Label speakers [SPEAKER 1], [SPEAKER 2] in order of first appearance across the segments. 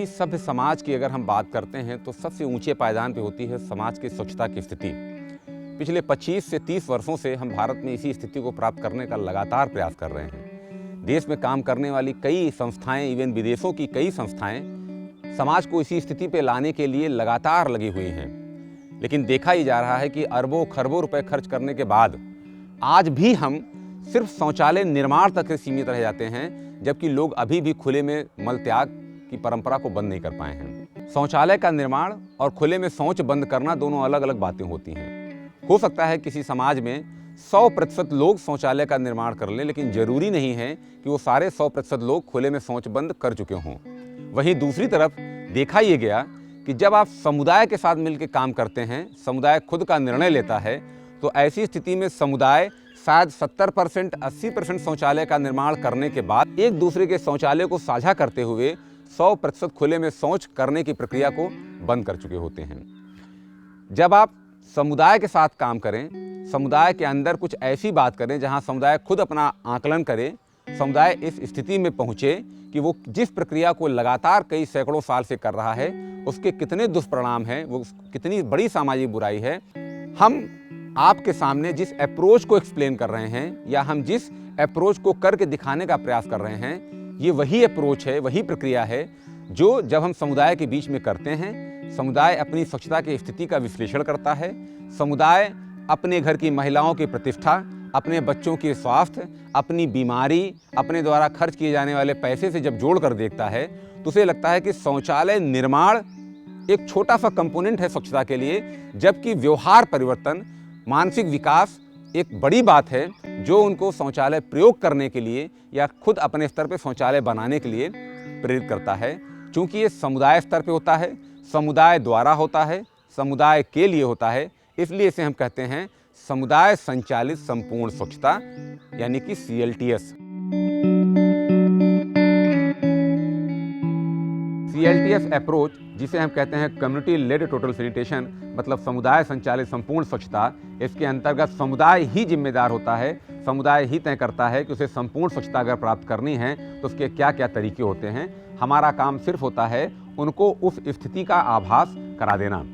[SPEAKER 1] सभ्य समाज की अगर हम बात करते हैं तो सबसे ऊंचे पायदान पे होती है समाज की स्वच्छता की स्थिति। पिछले 25 से 30 वर्षों से हम भारत में इसी स्थिति को प्राप्त करने का लगातार प्रयास कर रहे हैं। देश में काम करने वाली कई संस्थाएं, इवन विदेशों की कई संस्थाएं समाज को इसी स्थिति पे लाने के लिए लगातार लगी हुई हैं। लेकिन देखा ही जा रहा है कि अरबों खरबों रुपए खर्च करने के बाद आज भी हम सिर्फ शौचालय निर्माण तक सीमित रह जाते हैं, जबकि लोग अभी भी खुले में मल त्याग की परंपरा को बंद नहीं कर पाए हैं। शौचालय का निर्माण और खुले में शौच बंद करना दोनों अलग अलग बातें होती हैं। हो सकता है किसी समाज में 100% लोग शौचालय का निर्माण कर लें, लेकिन जरूरी नहीं है कि वो सारे 100% लोग खुले में शौच बंद कर चुके हों। वहीं दूसरी तरफ देखा ये गया कि जब आप समुदाय के साथ मिलकर काम करते हैं, समुदाय खुद का निर्णय लेता है, तो ऐसी स्थिति में समुदाय शायद 70% 80% शौचालय का निर्माण करने के बाद एक दूसरे के शौचालय को साझा करते हुए 100% खुले में शौच करने की प्रक्रिया को बंद कर चुके होते हैं। जब आप समुदाय के साथ काम करें, समुदाय के अंदर कुछ ऐसी बात करें जहां समुदाय खुद अपना आकलन करे, समुदाय इस स्थिति में पहुंचे कि वो जिस प्रक्रिया को लगातार कई सैकड़ों साल से कर रहा है उसके कितने दुष्परिणाम हैं, वो कितनी बड़ी सामाजिक बुराई है। हम आपके सामने जिस अप्रोच को एक्सप्लेन कर रहे हैं या हम जिस अप्रोच को करके दिखाने का प्रयास कर रहे हैं, ये वही अप्रोच है, वही प्रक्रिया है जो जब हम समुदाय के बीच में करते हैं, समुदाय अपनी स्वच्छता की स्थिति का विश्लेषण करता है, समुदाय अपने घर की महिलाओं की प्रतिष्ठा, अपने बच्चों के स्वास्थ्य, अपनी बीमारी, अपने द्वारा खर्च किए जाने वाले पैसे से जब जोड़ कर देखता है तो उसे लगता है कि शौचालय निर्माण एक छोटा सा कंपोनेंट है स्वच्छता के लिए, जबकि व्यवहार परिवर्तन, मानसिक विकास एक बड़ी बात है जो उनको शौचालय प्रयोग करने के लिए या खुद अपने स्तर पे शौचालय बनाने के लिए प्रेरित करता है। क्योंकि ये समुदाय स्तर पे होता है, समुदाय द्वारा होता है, समुदाय के लिए होता है, इसलिए इसे हम कहते हैं समुदाय संचालित संपूर्ण स्वच्छता, यानी कि CLTS। CLTS अप्रोच, जिसे हम कहते हैं कम्युनिटी लेड टोटल सैनिटेशन, मतलब समुदाय संचालित संपूर्ण स्वच्छता, इसके अंतर्गत समुदाय ही जिम्मेदार होता है, समुदाय ही तय करता है कि उसे संपूर्ण स्वच्छता अगर प्राप्त करनी है तो उसके क्या क्या तरीके होते हैं। हमारा काम सिर्फ होता है उनको उस स्थिति का आभास करा देना।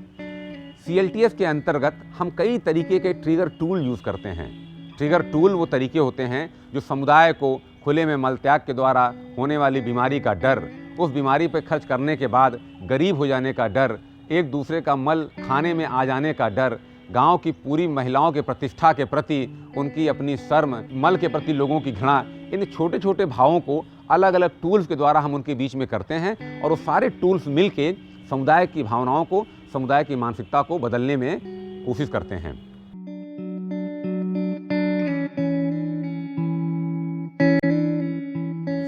[SPEAKER 1] CLTS के अंतर्गत हम कई तरीके के ट्रिगर टूल यूज़ करते हैं। ट्रिगर टूल वो तरीके होते हैं जो समुदाय को खुले में मल त्याग के द्वारा होने वाली बीमारी का डर, उस बीमारी पर खर्च करने के बाद गरीब हो जाने का डर, एक दूसरे का मल खाने में आ जाने का डर, गांव की पूरी महिलाओं के प्रतिष्ठा के प्रति उनकी अपनी शर्म, मल के प्रति लोगों की घृणा, इन छोटे छोटे भावों को अलग अलग टूल्स के द्वारा हम उनके बीच में करते हैं और वो सारे टूल्स मिलके समुदाय की भावनाओं को, समुदाय की मानसिकता को बदलने में कोशिश करते हैं।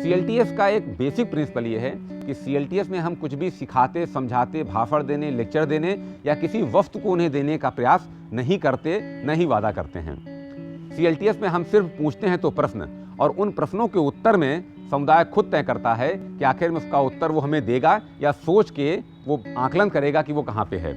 [SPEAKER 1] CLTS का एक बेसिक प्रिंसिपल ये है कि CLTS में हम कुछ भी सिखाते, समझाते, भाषण देने, लेक्चर देने या किसी वस्तु को उन्हें देने का प्रयास नहीं करते, न ही वादा करते हैं। CLTS में हम सिर्फ पूछते हैं तो प्रश्न, और उन प्रश्नों के उत्तर में समुदाय खुद तय करता है कि आखिर में उसका उत्तर वो हमें देगा या सोच के वो आकलन करेगा कि वो कहाँ पे है।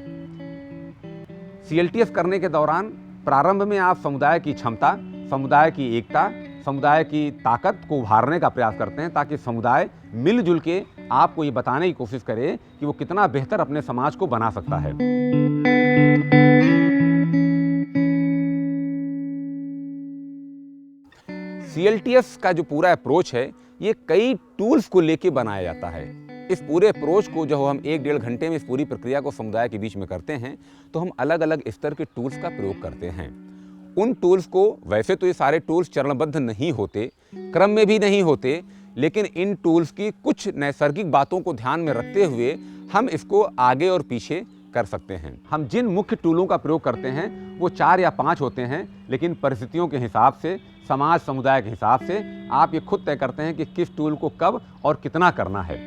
[SPEAKER 1] CLTS करने के दौरान प्रारंभ में आप समुदाय की क्षमता, समुदाय की एकता, समुदाय की ताकत को उभारने का प्रयास करते हैं, ताकि समुदाय मिलजुल के आपको ये बताने की कोशिश करे कि वो कितना बेहतर अपने समाज को बना सकता है। CLTS का जो पूरा अप्रोच है, ये कई टूल्स को लेके बनाया जाता है। इस पूरे अप्रोच को जब हम 1-1.5 घंटे में इस पूरी प्रक्रिया को समुदाय के बीच में करते हैं तो हम अलग अलग स्तर के टूल्स का प्रयोग करते हैं। उन टूल्स को, वैसे तो ये सारे टूल्स चरणबद्ध नहीं होते, क्रम में भी नहीं होते, लेकिन इन टूल्स की कुछ नैसर्गिक बातों को ध्यान में रखते हुए हम इसको आगे और पीछे कर सकते हैं। हम जिन मुख्य टूलों का प्रयोग करते हैं वो 4 या 5 होते हैं, लेकिन परिस्थितियों के हिसाब से, समाज समुदाय के हिसाब से आप ये खुद तय करते हैं कि किस टूल को कब और कितना करना है।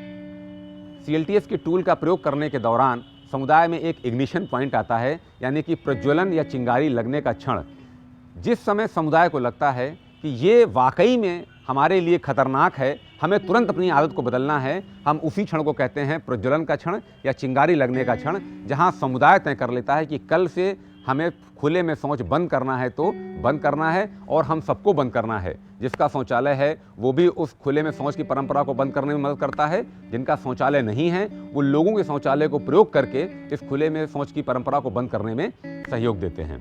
[SPEAKER 1] CLTS के टूल का प्रयोग करने के दौरान समुदाय में एक इग्निशन पॉइंट आता है, यानी कि प्रज्वलन या चिंगारी लगने का क्षण। जिस समय समुदाय को लगता है कि ये वाकई में हमारे लिए खतरनाक है, हमें तुरंत अपनी आदत को बदलना है, हम उसी क्षण को कहते हैं प्रज्वलन का क्षण या चिंगारी लगने का क्षण, जहां समुदाय तय कर लेता है कि कल से हमें खुले में शौच बंद करना है तो बंद करना है, और हम सबको बंद करना है। जिसका शौचालय है वो भी उस खुले में शौच की परंपरा को बंद करने में मदद करता है। जिनका शौचालय नहीं है वो लोगों के शौचालय को प्रयोग करके इस खुले में शौच की परंपरा को बंद करने में सहयोग देते हैं।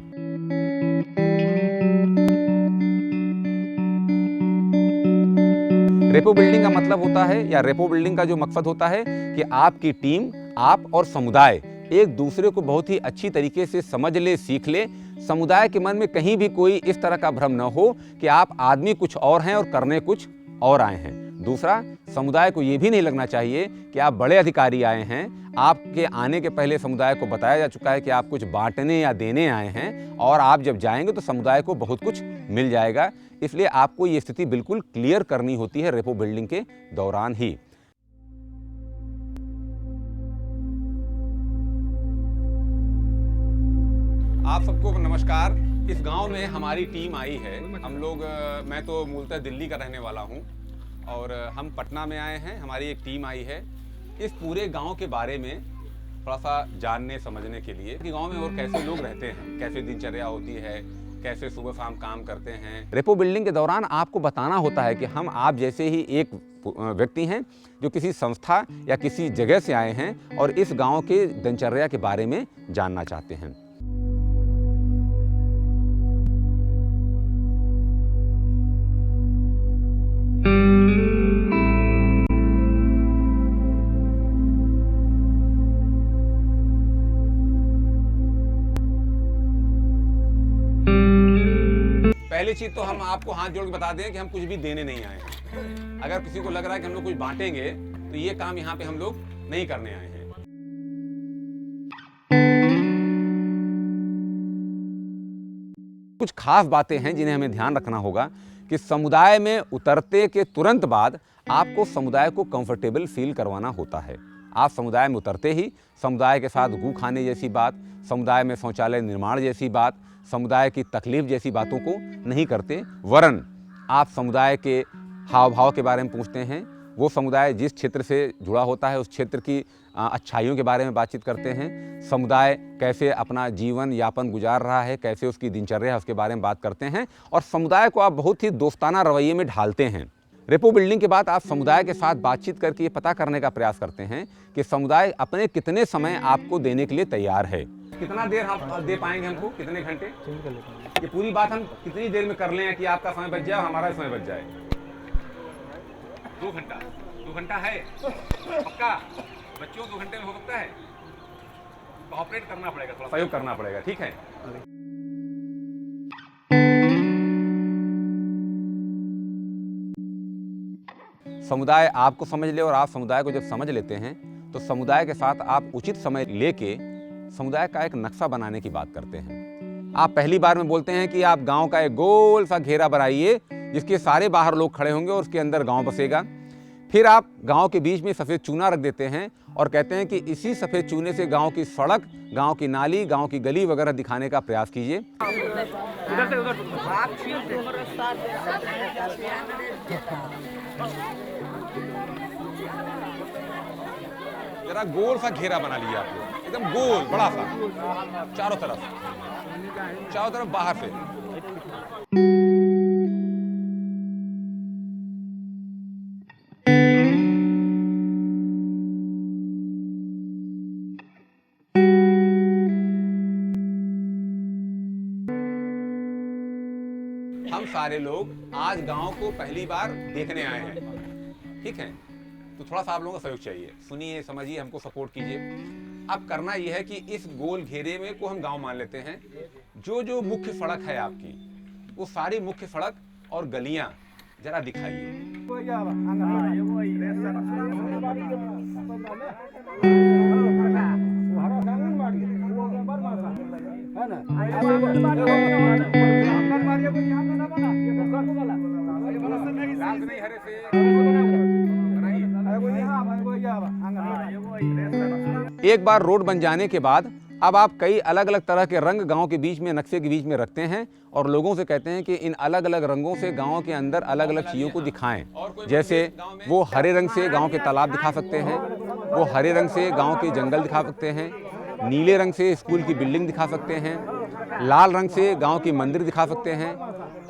[SPEAKER 1] रेपो बिल्डिंग का मतलब होता है, या रेपो बिल्डिंग का जो मकसद होता है कि आपकी टीम, आप और समुदाय एक दूसरे को बहुत ही अच्छी तरीके से समझ ले, सीख ले। समुदाय के मन में कहीं भी कोई इस तरह का भ्रम न हो कि आप आदमी कुछ और हैं और करने कुछ और आए हैं। दूसरा, समुदाय को ये भी नहीं लगना चाहिए कि आप बड़े अधिकारी आए हैं। आपके आने के पहले समुदाय को बताया जा चुका है कि आप कुछ बांटने या देने आए हैं, और आप जब जाएंगे तो समुदाय को बहुत कुछ मिल जाएगा। इसलिए आपको ये स्थिति बिल्कुल क्लियर करनी होती है रेपो बिल्डिंग के दौरान ही। आप सबको नमस्कार। इस गांव में हमारी टीम आई है। हम लोग, मैं तो मूलतः दिल्ली का रहने वाला हूं और हम पटना में आए हैं। हमारी एक टीम आई है इस पूरे गांव के बारे में थोड़ा सा जानने समझने के लिए कि गांव में और कैसे लोग रहते हैं, कैसे दिनचर्या होती है, कैसे सुबह शाम काम करते हैं। रेपो बिल्डिंग के दौरान आपको बताना होता है कि हम आप जैसे ही एक व्यक्ति हैं जो किसी संस्था या किसी जगह से आए हैं और इस गांव के दिनचर्या के बारे में जानना चाहते हैं। पहली चीज तो हम आपको हाथ जोड़ के बता दें कि हम कुछ भी देने नहीं आए हैं। अगर किसी को लग रहा है कि हम लोग कुछ बांटेंगे तो ये काम यहाँ पे हम लोग नहीं करने आए हैं। कुछ खास बातें हैं जिन्हें हमें ध्यान रखना होगा कि समुदाय में उतरते के तुरंत बाद आपको समुदाय को कंफर्टेबल फील करवाना होता है। आप समुदाय में उतरते ही समुदाय के साथ गू खाने जैसी बात, समुदाय में शौचालय निर्माण जैसी बात, समुदाय की तकलीफ जैसी बातों को नहीं करते, वरन आप समुदाय के हाव भाव के बारे में पूछते हैं। वो समुदाय जिस क्षेत्र से जुड़ा होता है उस क्षेत्र की अच्छाइयों के बारे में बातचीत करते हैं। समुदाय कैसे अपना जीवन यापन गुजार रहा है, कैसे उसकी दिनचर्या है, उसके बारे में बात करते हैं, और समुदाय को आप बहुत ही दोस्ताना रवैये में ढालते हैं। रेपो बिल्डिंग के बाद आप समुदाय के साथ बातचीत करके ये पता करने का प्रयास करते हैं कि समुदाय अपने कितने समय आपको देने के लिए तैयार है। कितना देर हम दे पाएंगे, हमको कितने घंटे, ये पूरी बात हम कितनी देर में कर लें कि आपका समय बच जाए, हमारा समय बच जाए। 2 घंटा, 2 घंटा है पक्का? बच्चों 2 घंटे में हो सकता है? कोऑपरेट करना पड़ेगा, थोड़ा सहयोग करना पड़ेगा, ठीक है? समुदाय आपको समझ ले और आप समुदाय को जब समझ लेते हैं तो समुदाय के साथ आप उचित समय लेके समुदाय का एक नक्शा बनाने की बात करते हैं। आप पहली बार में बोलते हैं कि आप गांव का एक गोल सा घेरा बनाइए जिसके सारे बाहर लोग खड़े होंगे और उसके अंदर गांव बसेगा। फिर आप गांव के बीच में सफ़ेद चूना रख देते हैं और कहते हैं कि इसी सफ़ेद चूने से गांव की सड़क, गांव की नाली, गांव की गली वगैरह दिखाने का प्रयास कीजिए। जरा गोल सा घेरा बना लिया आप लोग, एकदम गोल बड़ा सा, चारों तरफ बाहर से। हम सारे लोग आज गांव को पहली बार देखने आए हैं, ठीक है? तो थोड़ा सा आप लोगों का सहयोग चाहिए। सुनिए, समझिए, हमको सपोर्ट कीजिए। अब करना यह है कि इस गोल घेरे में को हम गांव मान लेते हैं। जो जो मुख्य सड़क है आपकी, वो सारी मुख्य सड़क और गलियां जरा दिखाइए। एक बार रोड बन जाने के बाद अब आप कई अलग अलग तरह के रंग गांव के बीच में, नक्शे के बीच में रखते हैं और लोगों से कहते हैं कि इन अलग अलग रंगों से गांव के अंदर अलग अलग चीज़ों को दिखाएं। जैसे वो हरे रंग से गांव के तालाब दिखा सकते हैं, वो हरे रंग से गांव के जंगल दिखा सकते हैं, नीले रंग से स्कूल की बिल्डिंग दिखा सकते हैं, लाल रंग से गांव की मंदिर दिखा सकते हैं,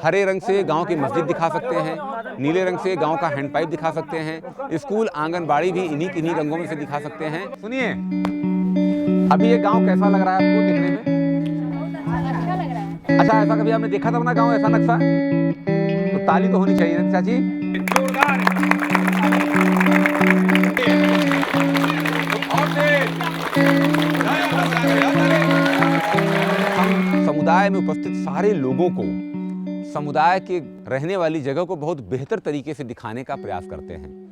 [SPEAKER 1] हरे रंग से गांव की मस्जिद दिखा सकते हैं, नीले रंग से गांव का हैंडपाइप दिखा सकते हैं, स्कूल आंगनबाड़ी भी इन्हीं रंगों में से दिखा सकते हैं। सुनिए, अभी ये गांव कैसा लग रहा है आपको देखने में?
[SPEAKER 2] अच्छा लग रहा है।
[SPEAKER 1] अच्छा, ऐसा कभी आपने देखा था अपना गांव ऐसा नक्शा? तो ताली तो होनी चाहिए ना चाची। हम समुदाय में उपस्थित सारे लोगों को समुदाय के रहने वाली जगह को बहुत बेहतर तरीके से दिखाने का प्रयास करते हैं।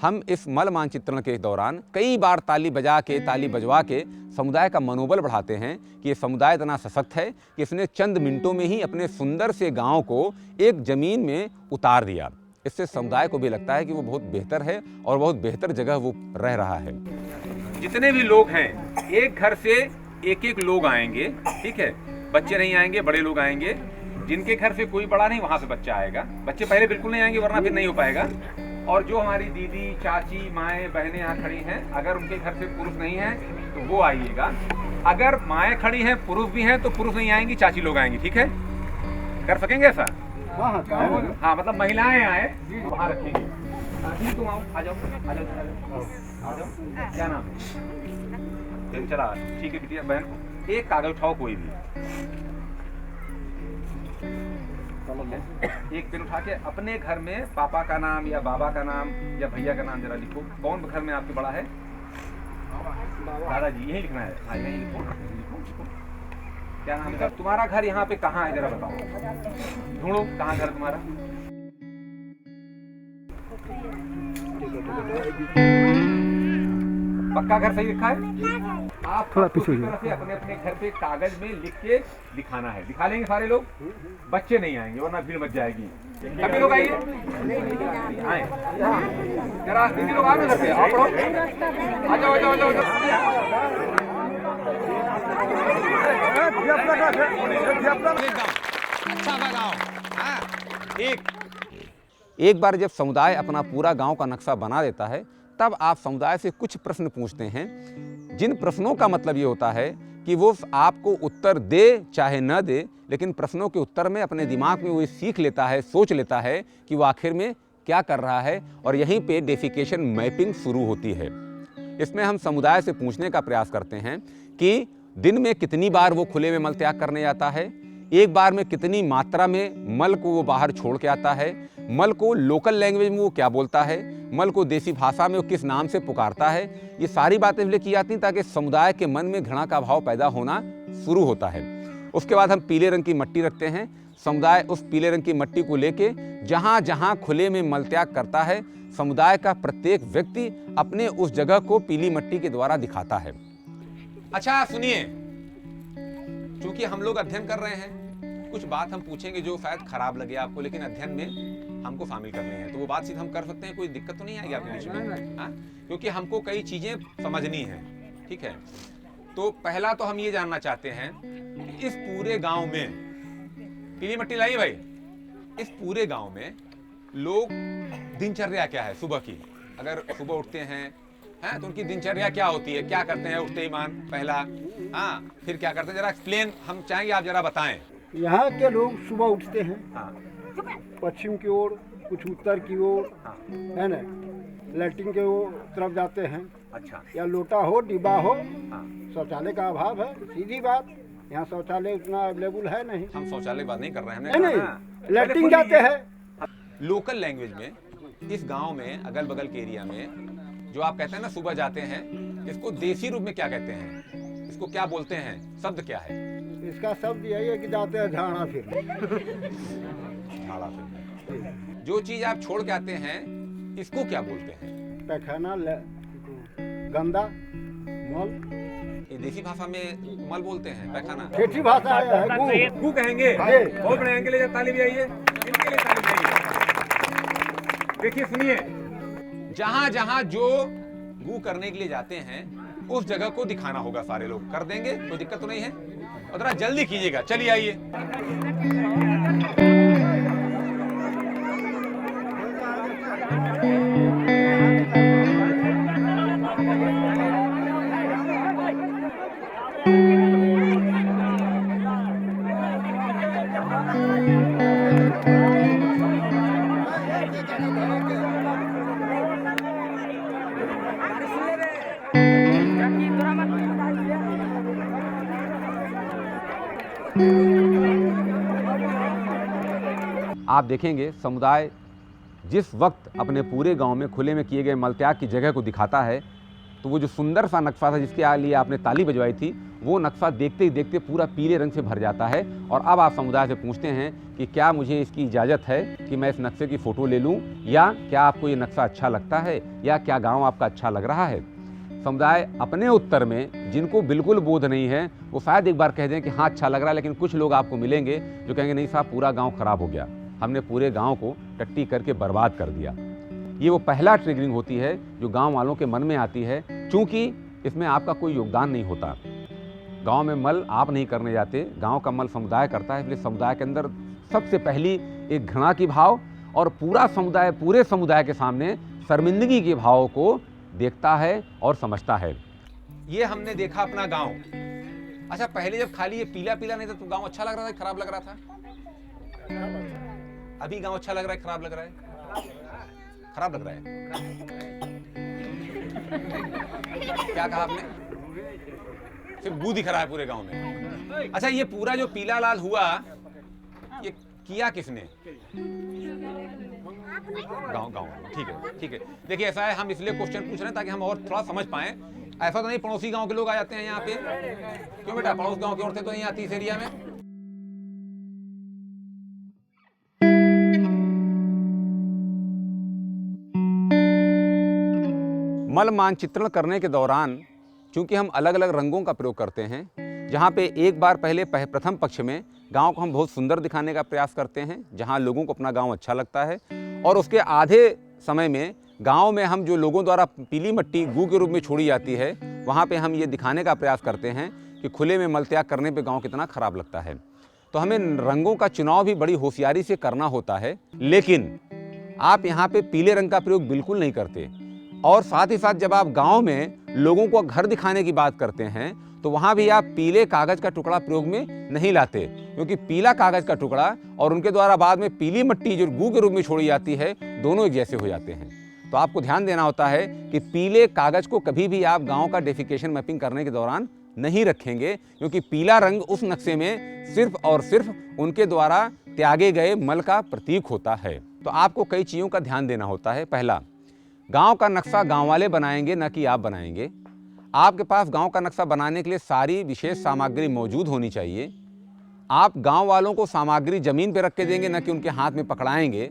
[SPEAKER 1] हम इस मल मानचित्रण के दौरान कई बार ताली बजवा के समुदाय का मनोबल बढ़ाते हैं कि ये समुदाय इतना सशक्त है कि इसने चंद मिनटों में ही अपने सुंदर से गांव को एक जमीन में उतार दिया। इससे समुदाय को भी लगता है कि वो बहुत बेहतर है और बहुत बेहतर जगह वो रह रहा है। जितने भी लोग हैं, एक घर से एक एक लोग आएंगे, ठीक है? बच्चे नहीं आएंगे, बड़े लोग आएंगे। जिनके घर से कोई बड़ा नहीं, वहां से बच्चा आएगा। बच्चे पहले बिल्कुल नहीं आएंगे, वरना फिर नहीं हो पाएगा। और जो हमारी दीदी, चाची, माएँ, बहनें यहाँ खड़ी हैं, अगर उनके घर से पुरुष नहीं है तो वो आइएगा। अगर माएँ खड़ी हैं, पुरुष भी हैं, तो पुरुष नहीं आएंगी, चाची लोग आएंगी, ठीक है? कर सकेंगे ऐसा? हाँ, मतलब महिलाएं आए, वहाँ रखेंगे। तुम आओ, आ जाओ। क्या नाम है? चला, ठीक है बिटिया। बहन, एक कागज उठाओ कोई भी, एक पेन उठा के अपने घर में पापा का नाम या बाबा का नाम या भैया का नाम जरा लिखो। कौन घर में आपके बड़ा है? दादाजी। यही लिखना है? हाँ, यही लिखो। क्या नाम है तुम्हारा? घर यहाँ पे कहाँ है जरा बताओ, ढूंढो कहाँ घर तुम्हारा। पक्का घर सही लिखा है? आप थोड़ा पीछे से अपने अपने घर पे कागज में लिख के दिखाना है। दिखा लेंगे सारे लोग, बच्चे नहीं आएंगे वरना भीड़ मच जाएगी। सभी लोग आइए, आए जरा। दीदी लोग आओ घर पे, आओ पढ़ो, आ जाओ, आ जाओ, आ जाओ। अच्छा सा गाँव। एक बार जब समुदाय अपना पूरा गांव का नक्शा बना देता है, तब आप समुदाय से कुछ प्रश्न पूछते हैं, जिन प्रश्नों का मतलब ये होता है कि वो आपको उत्तर दे चाहे न दे, लेकिन प्रश्नों के उत्तर में अपने दिमाग में वो सीख लेता है, सोच लेता है कि वो आखिर में क्या कर रहा है। और यहीं पे डेफिकेशन मैपिंग शुरू होती है। इसमें हम समुदाय से पूछने का प्रयास करते हैं कि दिन में कितनी बार वो खुले में मल त्याग करने जाता है, एक बार में कितनी मात्रा में मल को वो बाहर छोड़ के आता है, मल को लोकल लैंग्वेज में वो क्या बोलता है, मल को देसी भाषा में वो किस नाम से पुकारता है। ये सारी बातें इसलिए की जाती हैं ताकि समुदाय के मन में घृणा का भाव पैदा होना शुरू होता है। उसके बाद हम पीले रंग की मट्टी रखते हैं। समुदाय उस पीले रंग की मट्टी को लेके जहाँ जहाँ खुले में मल त्याग करता है, समुदाय का प्रत्येक व्यक्ति अपने उस जगह को पीली मट्टी के द्वारा दिखाता है। अच्छा सुनिए, चूंकि हम लोग अध्ययन कर रहे हैं, कुछ बात हम पूछेंगे जो शायद खराब लगे आपको, लेकिन अध्ययन में हमको शामिल करनी है, तो वो बातचीत हम कर सकते हैं। कोई दिक्कत तो नहीं आएगी आपके बीच में? हाँ, क्योंकि हमको कई चीजें समझनी है, ठीक है? तो पहला तो हम ये जानना चाहते हैं कि इस पूरे गांव में, पीली मट्टी लाइए भाई, इस पूरे गांव में लोग दिनचर्या क्या है सुबह की? अगर सुबह उठते हैं तो उनकी दिनचर्या क्या होती है, क्या करते हैं उठते ही मान पहला? हाँ, फिर क्या करते हैं जरा एक्सप्लेन, हम चाहेंगे आप जरा बताएं।
[SPEAKER 3] यहाँ के लोग सुबह उठते हैं, पश्चिम की ओर, कुछ उत्तर की ओर, है ना, लैट्रिन के तरफ जाते हैं।
[SPEAKER 1] अच्छा,
[SPEAKER 3] या लोटा हो, डिब्बा हो, शौचालय का अभाव है, सीधी बात। यहाँ शौचालय उतना अवेलेबल है नहीं।
[SPEAKER 1] हम शौचालय की बात नहीं कर रहे हैं,
[SPEAKER 3] नहीं, लैट्रिन जाते हैं।
[SPEAKER 1] लोकल लैंग्वेज में इस गांव में, अगल बगल के एरिया में जो आप कहते हैं ना सुबह जाते हैं, इसको देसी रूप में क्या कहते हैं? इसको क्या बोलते हैं? शब्द क्या है
[SPEAKER 3] इसका? शब्द यही है कि जाते हैं झाड़ा फिर।
[SPEAKER 1] झाड़ा फिर। जो चीज आप छोड़ के आते हैं, इसको क्या बोलते हैं?
[SPEAKER 3] पैखाना, गंदा, मल।
[SPEAKER 1] ये देसी भाषा में मल बोलते हैं, पैखाना।
[SPEAKER 3] ठेठी भाषा है,
[SPEAKER 1] गु कहेंगे। बहुत बड़े अंक ले ताली भी आइए, इनके लिए ताली भी आइए। देखिए सुनिए, जहां जहां जो गु करने के लिए जाते हैं, उस जगह को दिखाना होगा। सारे लोग कर देंगे, कोई दिक्कत तो नहीं है? और जरा जल्दी कीजिएगा, चलिए आइए। आप देखेंगे समुदाय जिस वक्त अपने पूरे गांव में खुले में किए गए मलत्याग की जगह को दिखाता है, तो वो जो सुंदर सा नक्शा था जिसके लिए आपने ताली बजवाई थी, वो नक्शा देखते ही देखते पूरा पीले रंग से भर जाता है। और अब आप समुदाय से पूछते हैं कि क्या मुझे इसकी इजाज़त है कि मैं इस नक्शे की फ़ोटो ले लूँ, या क्या आपको ये नक्शा अच्छा लगता है, या क्या गाँव आपका अच्छा लग रहा है। समुदाय अपने उत्तर में जिनको बिल्कुल बोध नहीं है वो शायद एक बार कह दें कि हाँ अच्छा लग रहा है, लेकिन कुछ लोग आपको मिलेंगे जो कहेंगे नहीं साहब पूरा गांव खराब हो गया, हमने पूरे गांव को टट्टी करके बर्बाद कर दिया। ये वो पहला ट्रिगरिंग होती है जो गांव वालों के मन में आती है, क्योंकि इसमें आपका कोई योगदान नहीं होता। गांव में मल आप नहीं करने जाते, गांव का मल समुदाय करता है। इसलिए समुदाय के अंदर सबसे पहली एक घृणा की भाव और पूरा समुदाय पूरे समुदाय के सामने शर्मिंदगी के भाव को देखता है और समझता है। ये हमने देखा अपना गांव। अच्छा, पहले जब खाली ये पीला पीला नहीं था तो गांव अच्छा लग रहा था, खराब लग रहा था? अभी गांव अच्छा लग रहा है, खराब लग रहा है? खराब लग रहा है। क्या कहा आपने? सिर्फ बू दिख रहा है पूरे गांव में। अच्छा, ये पूरा जो पीला लाल हुआ ये किया किसने? गांव। ठीक है। देखिए ऐसा है, हम इसलिए क्वेश्चन पूछ रहे हैं ताकि हम और थोड़ा समझ पाएं। ऐसा तो नहीं पड़ोसी गांव के लोग आ जाते हैं यहाँ पे? क्यों बेटा, पड़ोस गांव की औरतें तो नहीं आती इस एरिया में? मल मानचित्रण करने के दौरान चूंकि हम अलग अलग रंगों का प्रयोग करते हैं, जहाँ पे एक बार पहले प्रथम पक्ष में गांव को हम बहुत सुंदर दिखाने का प्रयास करते हैं, जहाँ लोगों को अपना गांव अच्छा लगता है, और उसके आधे समय में गांव में हम जो लोगों द्वारा पीली मट्टी गू के रूप में छोड़ी जाती है, वहाँ पे हम ये दिखाने का प्रयास करते हैं कि खुले में मलत्याग करने पे गांव कितना खराब लगता है। तो हमें रंगों का चुनाव भी बड़ी होशियारी से करना होता है, लेकिन आप यहाँ पे पीले रंग का प्रयोग बिल्कुल नहीं करते। और साथ ही साथ जब आप गांव में लोगों को घर दिखाने की बात करते हैं तो वहाँ भी आप पीले कागज़ का टुकड़ा प्रयोग में नहीं लाते, क्योंकि पीला कागज़ का टुकड़ा और उनके द्वारा बाद में पीली मट्टी जो गू के रूप में छोड़ी जाती है, दोनों एक जैसे हो जाते हैं। तो आपको ध्यान देना होता है कि पीले कागज़ को कभी भी आप गांव का डेफिकेशन मैपिंग करने के दौरान नहीं रखेंगे, क्योंकि पीला रंग उस नक्शे में सिर्फ और सिर्फ उनके द्वारा त्यागे गए मल का प्रतीक होता है। तो आपको कई चीज़ों का ध्यान देना होता है। पहला, गांव का नक्शा गांव वाले बनाएंगे, न कि आप बनाएंगे। आपके पास गांव का नक्शा बनाने के लिए सारी विशेष सामग्री मौजूद होनी चाहिए। आप गांव वालों को सामग्री ज़मीन पर रख के देंगे, न कि उनके हाथ में पकड़ाएंगे।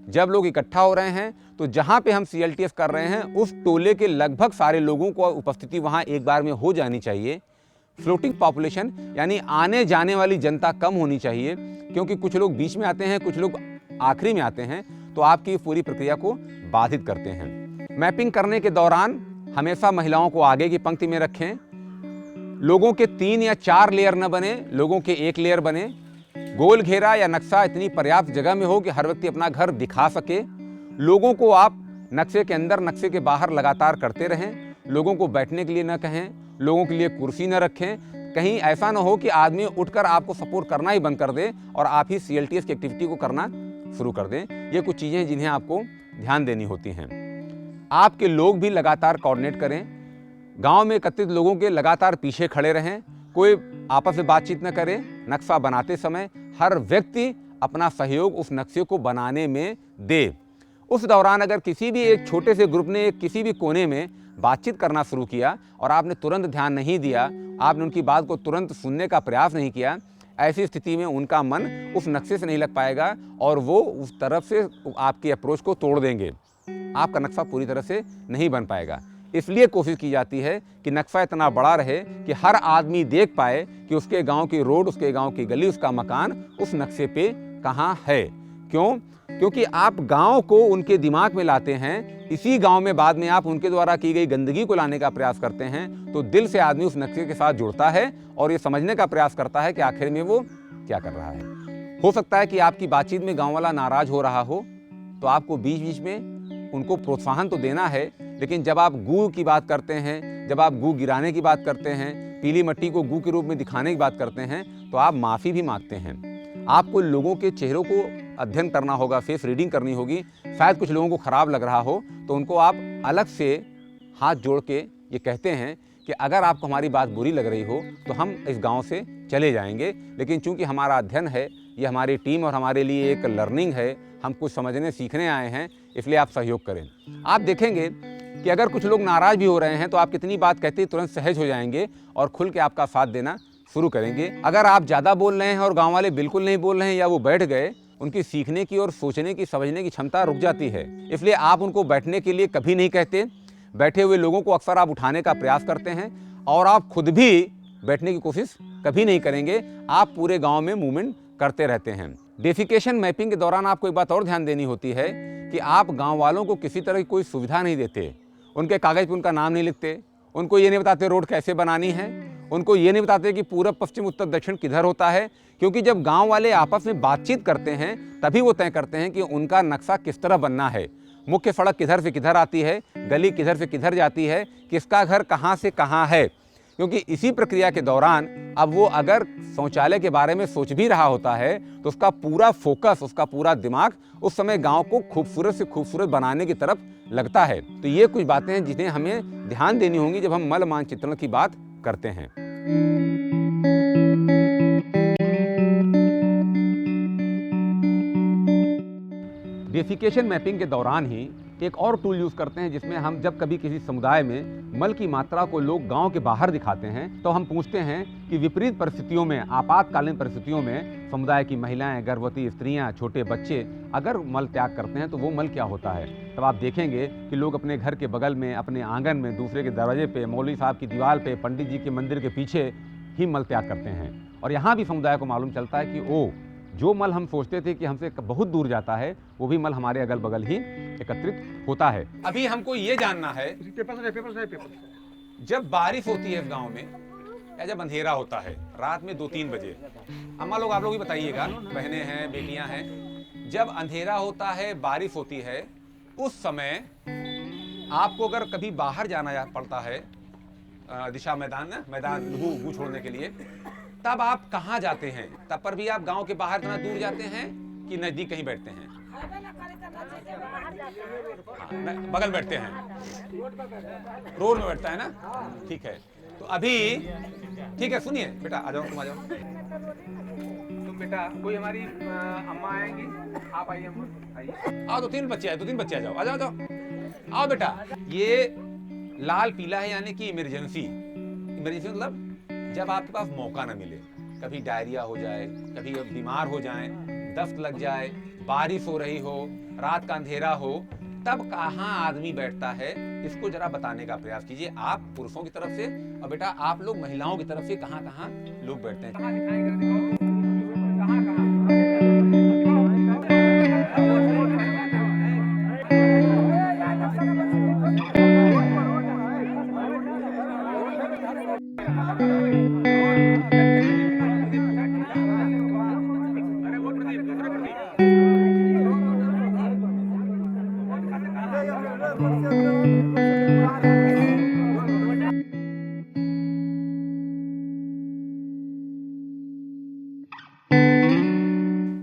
[SPEAKER 1] जब लोग इकट्ठा हो रहे हैं तो जहां पे हम CLTS कर रहे हैं उस टोले के लगभग सारे लोगों को उपस्थिति वहां एक बार में हो जानी चाहिए। फ्लोटिंग पॉपुलेशन यानी आने जाने वाली जनता कम होनी चाहिए, क्योंकि कुछ लोग बीच में आते हैं, कुछ लोग आखिरी में आते हैं, तो आपकी पूरी प्रक्रिया को बाधित करते हैं। मैपिंग करने के दौरान हमेशा महिलाओं को आगे की पंक्ति में रखें। लोगों के 3 या 4 लेयर न बने, लोगों के 1 लेयर बने। गोल घेरा या नक्शा इतनी पर्याप्त जगह में हो कि हर व्यक्ति अपना घर दिखा सके। लोगों को आप नक्शे के अंदर नक्शे के बाहर लगातार करते रहें। लोगों को बैठने के लिए न कहें, लोगों के लिए कुर्सी न रखें। कहीं ऐसा न हो कि आदमी उठकर आपको सपोर्ट करना ही बंद कर दे और आप ही CLTS की एक्टिविटी को करना शुरू कर दें। ये कुछ चीज़ें जिन्हें आपको ध्यान देनी होती हैं। आपके लोग भी लगातार कोऑर्डिनेट करें। गांव में एकत्रित लोगों के लगातार पीछे खड़े रहें, कोई आपस में बातचीत न करे। नक्शा बनाते समय हर व्यक्ति अपना सहयोग उस नक्शे को बनाने में दे। उस दौरान अगर किसी भी एक छोटे से ग्रुप ने किसी भी कोने में बातचीत करना शुरू किया और आपने तुरंत ध्यान नहीं दिया, आपने उनकी बात को तुरंत सुनने का प्रयास नहीं किया, ऐसी स्थिति में उनका मन उस नक्शे से नहीं लग पाएगा और वो उस तरफ से आपकी अप्रोच को तोड़ देंगे। आपका नक्शा पूरी तरह से नहीं बन पाएगा। इसलिए कोशिश की जाती है कि नक्शा इतना बड़ा रहे कि हर आदमी देख पाए कि उसके गांव की रोड, उसके गांव की गली, उसका मकान उस नक्शे पे कहाँ है। क्यों? क्योंकि आप गांव को उनके दिमाग में लाते हैं। इसी गांव में बाद में आप उनके द्वारा की गई गंदगी को लाने का प्रयास करते हैं, तो दिल से आदमी उस नक्शे के साथ जुड़ता है और ये समझने का प्रयास करता है कि आखिर में वो क्या कर रहा है। हो सकता है कि आपकी बातचीत में गाँव वाला नाराज हो रहा हो, तो आपको बीच बीच में उनको प्रोत्साहन तो देना है, लेकिन जब आप गू की बात करते हैं, जब आप गू गिराने की बात करते हैं, पीली मट्टी को गू के रूप में दिखाने की बात करते हैं, तो आप माफ़ी भी मांगते हैं। आपको लोगों के चेहरों को अध्ययन करना होगा, फेस रीडिंग करनी होगी। शायद कुछ लोगों को ख़राब लग रहा हो तो उनको आप अलग से हाथ जोड़ के ये कहते हैं कि अगर आपको हमारी बात बुरी लग रही हो तो हम इस गांव से चले जाएंगे, लेकिन चूंकि हमारा अध्ययन है, ये हमारी टीम और हमारे लिए एक लर्निंग है, हम कुछ समझने सीखने आए हैं, इसलिए आप सहयोग करें। आप देखेंगे कि अगर कुछ लोग नाराज़ भी हो रहे हैं तो आप कितनी बात कहते ही तुरंत सहज हो जाएंगे और खुल के आपका साथ देना शुरू करेंगे। अगर आप ज़्यादा बोल रहे हैं और गाँव वाले बिल्कुल नहीं बोल रहे हैं या वो बैठ गए, उनकी सीखने की और सोचने की, समझने की क्षमता रुक जाती है। इसलिए आप उनको बैठने के लिए कभी नहीं कहते। बैठे हुए लोगों को अक्सर आप उठाने का प्रयास करते हैं और आप खुद भी बैठने की कोशिश कभी नहीं करेंगे। आप पूरे गांव में मूवमेंट करते रहते हैं। डेफिकेशन मैपिंग के दौरान आपको एक बात और ध्यान देनी होती है कि आप गांव वालों को किसी तरह की कोई सुविधा नहीं देते। उनके कागज़ पर उनका नाम नहीं लिखते, उनको ये नहीं बताते रोड कैसे बनानी है, उनको ये नहीं बताते कि पूरब पश्चिम उत्तर दक्षिण किधर होता है, क्योंकि जब गांव वाले आपस में बातचीत करते हैं तभी वो तय करते हैं कि उनका नक्शा किस तरह बनना है, मुख्य सड़क किधर से किधर आती है, गली किधर से किधर जाती है, किसका घर कहाँ से कहाँ है। क्योंकि इसी प्रक्रिया के दौरान अब वो अगर शौचालय के बारे में सोच भी रहा होता है तो उसका पूरा फोकस, उसका पूरा दिमाग उस समय गांव को खूबसूरत से खूबसूरत बनाने की तरफ लगता है। तो ये कुछ बातें हैं जिन्हें हमें ध्यान देनी होंगी जब हम मल मानचित्रण की बात करते हैं। डेफिकेशन मैपिंग के दौरान ही एक और टूल यूज करते हैं, जिसमें हम जब कभी किसी समुदाय में मल की मात्रा को लोग गांव के बाहर दिखाते हैं तो हम पूछते हैं कि विपरीत परिस्थितियों में, आपातकालीन परिस्थितियों में समुदाय की महिलाएं, गर्भवती स्त्रियां, छोटे बच्चे अगर मल त्याग करते हैं तो वो मल क्या होता है। तब आप देखेंगे कि लोग अपने घर के बगल में, अपने आंगन में, दूसरे के दरवाजे पे, मौलवी साहब की दीवार पे, पंडित जी के मंदिर के पीछे ही मल त्याग करते हैं। और यहाँ भी समुदाय को मालूम चलता है कि जो मल हम सोचते थे कि हमसे बहुत दूर जाता है, वो भी मल हमारे अगल बगल ही एकत्रित होता है। अभी हमको ये जानना है, जब बारिश होती है गांव में या जब अंधेरा होता है रात में 2-3 बजे, अम्मा लोग आप लोग भी बताइएगा, बहनें हैं, बेटियां हैं, जब अंधेरा होता है, बारिश होती है, उस समय आपको अगर कभी बाहर जाना पड़ता है, दिशा मैदान गू छोड़ने के लिए, तब आप कहाँ जाते हैं? तब पर भी आप गांव के बाहर इतना दूर जाते हैं कि नजदीक कहीं बैठते हैं? बगल बैठते हैं, रोड में बैठता है ना, ठीक है। तो अभी ठीक है, सुनिए बेटा, आ जाओ, तुम आ जाओ। तुम बेटा, कोई हमारी अम्मा आएंगी, आप आइए, आइए, आओ, 2-3 बच्चे आए, 2-3 बच्चे आ जाओ, आ जाओ, आओ बेटा। ये लाल पीला है यानी कि इमरजेंसी मतलब जब आपके पास मौका न मिले, कभी डायरिया हो जाए, कभी बीमार हो जाए, दस्त लग जाए, बारिश हो रही हो, रात का अंधेरा हो, तब कहाँ आदमी बैठता है, इसको जरा बताने का प्रयास कीजिए आप पुरुषों की तरफ से, और बेटा आप लोग महिलाओं की तरफ से कहाँ कहाँ लोग बैठते हैं।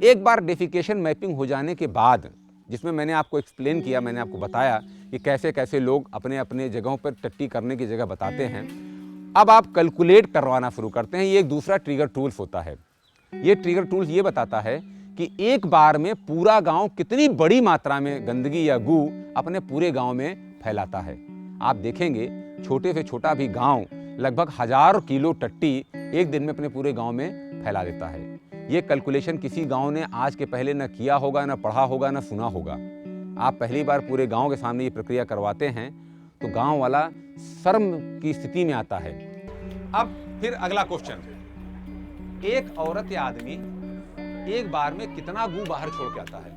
[SPEAKER 1] एक बार डेफिकेशन मैपिंग हो जाने के बाद, जिसमें मैंने आपको एक्सप्लेन किया, मैंने आपको बताया कि कैसे कैसे लोग अपने अपने जगहों पर टट्टी करने की जगह बताते हैं, अब आप कैलकुलेट करवाना शुरू करते हैं। ये एक दूसरा ट्रिगर टूल्स होता है। ये ट्रिगर टूल्स ये बताता है कि एक बार में पूरा गांव कितनी बड़ी मात्रा में गंदगी या गू अपने पूरे गांव में फैलाता है। आप देखेंगे छोटे से छोटा भी गांव लगभग 1000 किलो टट्टी एक दिन में अपने पूरे गांव में फैला देता है। ये कैलकुलेशन किसी गांव ने आज के पहले न किया होगा, न पढ़ा होगा, न सुना होगा। आप पहली बार पूरे गांव के सामने ये प्रक्रिया करवाते हैं तो गांव वाला शर्म की स्थिति में आता है। अब फिर अगला क्वेश्चन, एक औरत या आदमी एक बार में कितना गू बाहर छोड़ के आता है?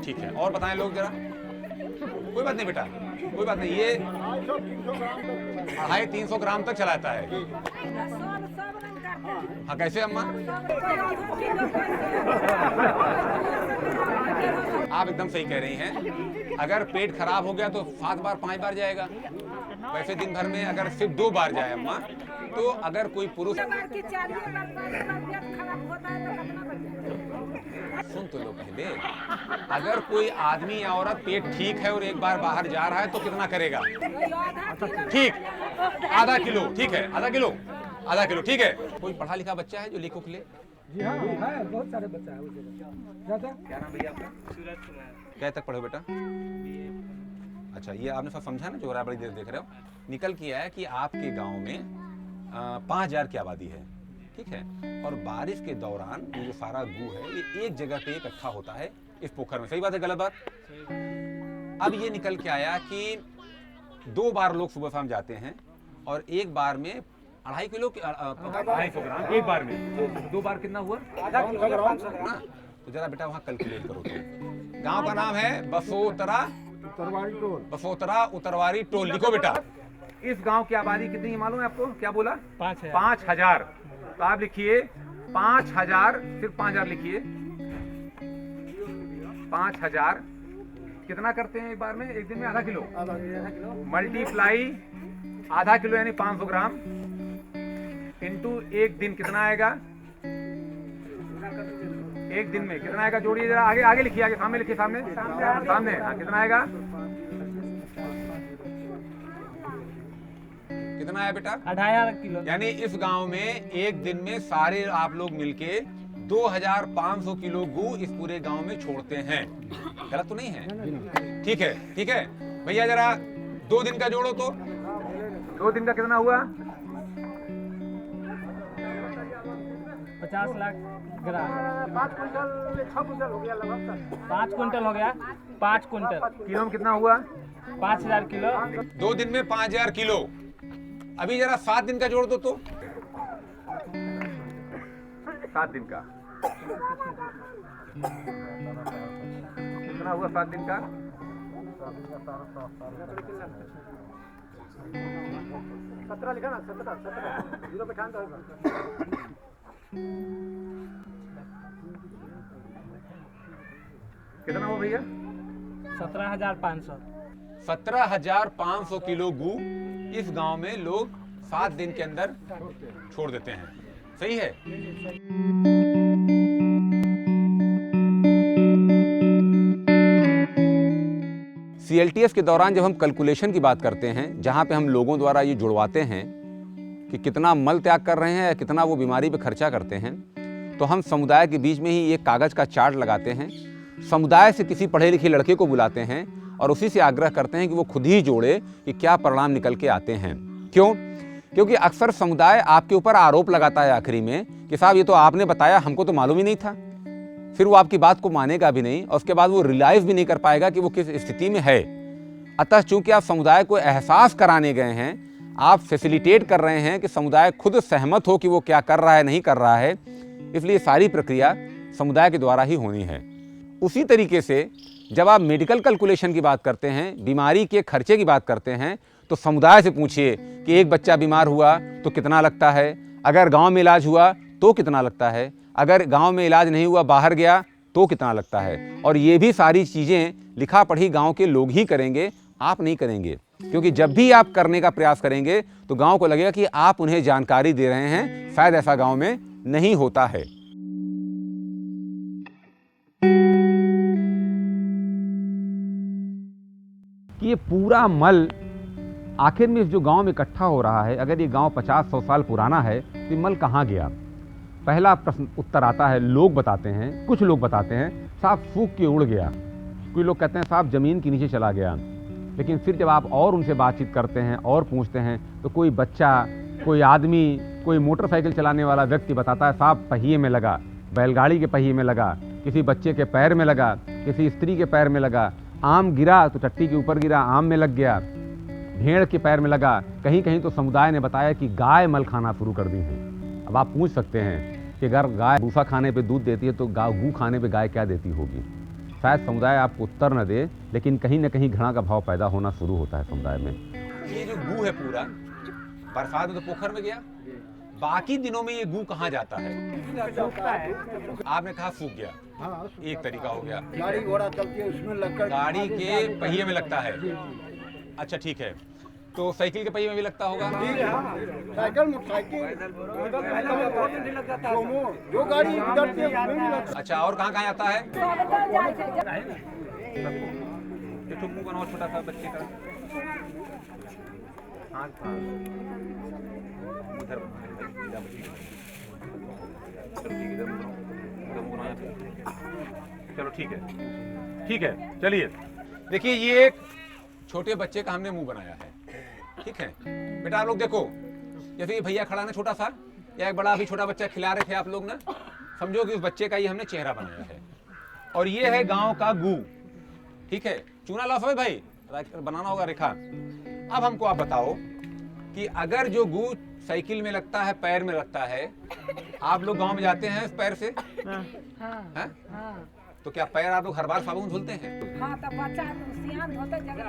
[SPEAKER 1] ठीक है, और बताएं लोग जरा। कोई बात नहीं बेटा, कोई बात नहीं, ये 250-300 ग्राम तक चलाता है। हाँ, कैसे अम्मा? आप एकदम सही कह रही हैं। अगर पेट खराब हो गया तो 7 बार 5 बार जाएगा। वैसे दिन भर में अगर सिर्फ 2 बार जाए अम्मा, तो अगर कोई पुरुष सुन तो लो पहले, अगर कोई आदमी या औरत पेट ठीक है और एक बार बाहर जा रहा है तो कितना करेगा? ठीक, आधा किलो, ठीक है, आधा किलो, आधा किलो, ठीक है। कोई पढ़ा लिखा बच्चा है जो लिख उख ले?
[SPEAKER 4] जी हाँ है, बहुत सारे बच्चा है उस जगह।
[SPEAKER 1] क्या नाम भैया आपका? सूरज कुमार। क्या तक पढ़े बेटा? अच्छा, ये आपने सब समझा ना जो हो रहा है, बड़ी देर देख रहे हो। निकल के आया कि आपके गांव में 5000 की आबादी है, ठीक है, और बारिश के दौरान ये जो सारा गू है ये एक जगह पे इकट्ठा होता है इस पोखर में। सही बात है गलत बात? अब ये निकल के आया कि 2 बार लोग सुबह शाम जाते हैं और एक बार में 2.5 किलो 250 ग्राम एक बार में, 2 बार कितना हुआ? आधा किलो ना। तो जरा बेटा वहाँ कैलकुलेट करो। तो गांव का नाम है बसोतरा उतरवारी टोल। लिखो बेटा। इस गांव की आबादी कितनी है मालूम है आपको? क्या बोला? 5000। तो आप लिखिए 5000, सिर्फ 5000 लिखिए। 5000 कितना करते हैं एक बार में, एक दिन में? आधा किलो। मल्टीप्लाई आधा किलो यानी 500 ग्राम इंटू एक दिन कितना आएगा? एक दिन में कितना आएगा? जोड़िए जरा, आगे आगे लिखिए, आगे सामने लिखिए, सामने सामने। हाँ, कितना आएगा? कितना है बेटा?
[SPEAKER 4] 18 किलो।
[SPEAKER 1] यानी इस गांव में एक दिन में सारे आप लोग मिलके 2500 किलो गू इस पूरे गांव में छोड़ते हैं। गलत तो नहीं है? ठीक है, ठीक है भैया, जरा 2 दिन का जोड़ो तो। 2 दिन का कितना हुआ?
[SPEAKER 4] 50 लाख ग्राम।
[SPEAKER 3] 5 कुंटल 6 कुंटल हो गया लगभग।
[SPEAKER 4] 5 कुंटल हो गया। 5 कुंटल
[SPEAKER 1] किलो में कितना हुआ?
[SPEAKER 4] 5000 किलो।
[SPEAKER 1] 2 दिन में 5000 किलो। अभी जरा 7 दिन का जोड़ दो तो। 7 दिन का कितना हुआ? 7 दिन का
[SPEAKER 3] 17 लिखा ना, 17 जीरो पे ठान दो।
[SPEAKER 1] कितना हुआ भैया?
[SPEAKER 4] 17,500।
[SPEAKER 1] 17,500 किलो गू इस गांव में लोग 7 दिन के अंदर छोड़ देते हैं। सही है? CLTS के दौरान जब हम कैलकुलेशन की बात करते हैं, जहां पे हम लोगों द्वारा ये जुड़वाते हैं कि कितना मल त्याग कर रहे हैं या कितना वो बीमारी पे खर्चा करते हैं, तो हम समुदाय के बीच में ही एक कागज़ का चार्ट लगाते हैं। समुदाय से किसी पढ़े लिखे लड़के को बुलाते हैं और उसी से आग्रह करते हैं कि वो खुद ही जोड़े कि क्या परिणाम निकल के आते हैं। क्यों? क्योंकि अक्सर समुदाय आपके ऊपर आरोप लगाता है आखिरी में कि साहब ये तो आपने बताया, हमको तो मालूम ही नहीं था। फिर वो आपकी बात को मानेगा भी नहीं और उसके बाद वो रियलाइज़ भी नहीं कर पाएगा कि वो किस स्थिति में है। अतः चूंकि आप समुदाय को एहसास कराने गए हैं, आप फैसिलिटेट कर रहे हैं कि समुदाय खुद सहमत हो कि वो क्या कर रहा है, नहीं कर रहा है, इसलिए सारी प्रक्रिया समुदाय के द्वारा ही होनी है। उसी तरीके से जब आप मेडिकल कैलकुलेशन की बात करते हैं, बीमारी के खर्चे की बात करते हैं, तो समुदाय से पूछिए कि एक बच्चा बीमार हुआ तो कितना लगता है, अगर गांव में इलाज हुआ तो कितना लगता है, अगर गांव में इलाज नहीं हुआ बाहर गया तो कितना लगता है। और ये भी सारी चीज़ें लिखा पढ़ी गांव के लोग ही करेंगे, आप नहीं करेंगे। क्योंकि जब भी आप करने का प्रयास करेंगे तो गांव को लगेगा कि आप उन्हें जानकारी दे रहे हैं, शायद ऐसा गांव में नहीं होता है। कि ये पूरा मल आखिर में जो गांव में इकट्ठा हो रहा है, अगर ये गांव 50-100 साल पुराना है तो ये मल कहाँ गया? पहला प्रश्न उत्तर आता है, लोग बताते हैं, कुछ लोग बताते हैं साहब फूंक के उड़ गया, कोई लोग कहते हैं साहब ज़मीन के नीचे चला गया। लेकिन फिर जब आप और उनसे बातचीत करते हैं और पूछते हैं तो कोई बच्चा, कोई आदमी, कोई मोटरसाइकिल चलाने वाला व्यक्ति बताता है साहब पहिए में लगा, बैलगाड़ी के पहिए में लगा, किसी बच्चे के पैर में लगा, किसी स्त्री के पैर में लगा, आम गिरा तो टट्टी के ऊपर गिरा, आम में लग गया, भेड़ के पैर में लगा, कहीं कहीं तो समुदाय ने बताया कि गाय मल खाना शुरू कर दी है। अब आप पूछ सकते हैं कि अगर गाय भूसा खाने पे दूध देती है तो गू खाने पे गाय क्या देती होगी? शायद समुदाय आपको उत्तर न दे, लेकिन कहीं ना कहीं घृणा का भाव पैदा होना शुरू होता है समुदाय में। ये जो गू है पूरा, बरसात में तो पोखर में गया, बाकी दिनों में ये गू कहाँ जाता है? आपने कहा सूख गया,
[SPEAKER 3] हाँ,
[SPEAKER 1] एक तरीका हो गया।
[SPEAKER 3] गाड़ी घोड़ा चलती है उसमें लगकर
[SPEAKER 1] गाड़ी के पहिए में लगता है। अच्छा ठीक है, तो साइकिल के पहिए में भी लगता होगा।
[SPEAKER 3] साइकिल मोटरसाइकिल सोमो जो गाड़ी गुजरती है उसमें भी लगता
[SPEAKER 1] अच्छा, और कहाँ कहाँ आता है? ये ठुक्कू बनाओ छोटा सा बच्चे का। हाँ उधर चलो ठीक है, ठीक है, चलिए। देखिए ये एक छोटे बच्चे का हमने मुंह बनाया है, ठीक है बेटा। आप लोग देखो, जैसे ये भैया खड़ा ना छोटा सा, या एक बड़ा अभी छोटा बच्चा खिला रहे थे आप लोग ना, समझो कि उस बच्चे का ये हमने चेहरा बनाया है। और ये है गांव का गू, ठीक है। चूना लाओ समझ भाई, बनाना होगा रेखा। अब हमको आप बताओ कि अगर जो गू साइकिल में लगता है, पैर में लगता है, आप लोग गांव में जाते हैं पैर से? हाँ? तो क्या पैर आप लोग हर बार साबुन धुलते हैं?
[SPEAKER 2] हाँ, तो बच्चा सियान धोते जगह।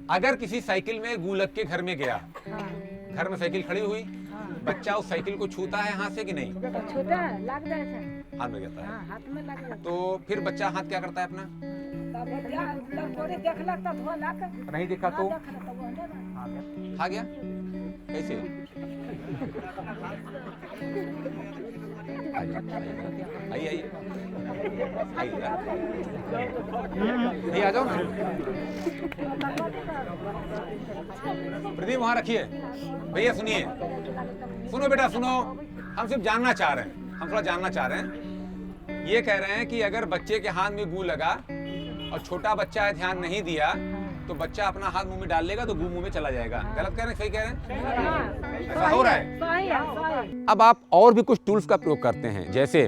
[SPEAKER 1] अगर किसी साइकिल में गू लग के घर में गया, घर में साइकिल खड़ी हुई, बच्चा उस साइकिल को छूता है हाथ से कि नहीं?
[SPEAKER 2] छूता है, लग जाए है।
[SPEAKER 1] हाथ में जाता है।
[SPEAKER 2] हाँ, हाथ में लग जाता है।
[SPEAKER 1] तो फिर बच्चा हाथ क्या करता है अपना?
[SPEAKER 2] तब थोड़ी देखलक तो धोलक,
[SPEAKER 1] नहीं देखा तो
[SPEAKER 2] देखलक तो वो ना
[SPEAKER 1] खा गया। कैसे? आइए आइए आइए, आ जाओ ना। प्रदीप वहाँ रखिए। भैया सुनिए, सुनो बेटा सुनो, हम सिर्फ जानना चाह रहे हैं, हम थोड़ा जानना चाह रहे हैं। ये कह रहे हैं कि अगर बच्चे के हाथ में गू लगा और छोटा बच्चा है ध्यान नहीं दिया, तो बच्चा अपना हाथ मुंह में डाल लेगा तो गू मुंह में चला जाएगा। गलत कह रहे हैं, सही कह रहे हैं? ऐसा हो रहा है?
[SPEAKER 2] सही है।
[SPEAKER 1] अब आप और भी कुछ टूल्स का प्रयोग करते हैं, जैसे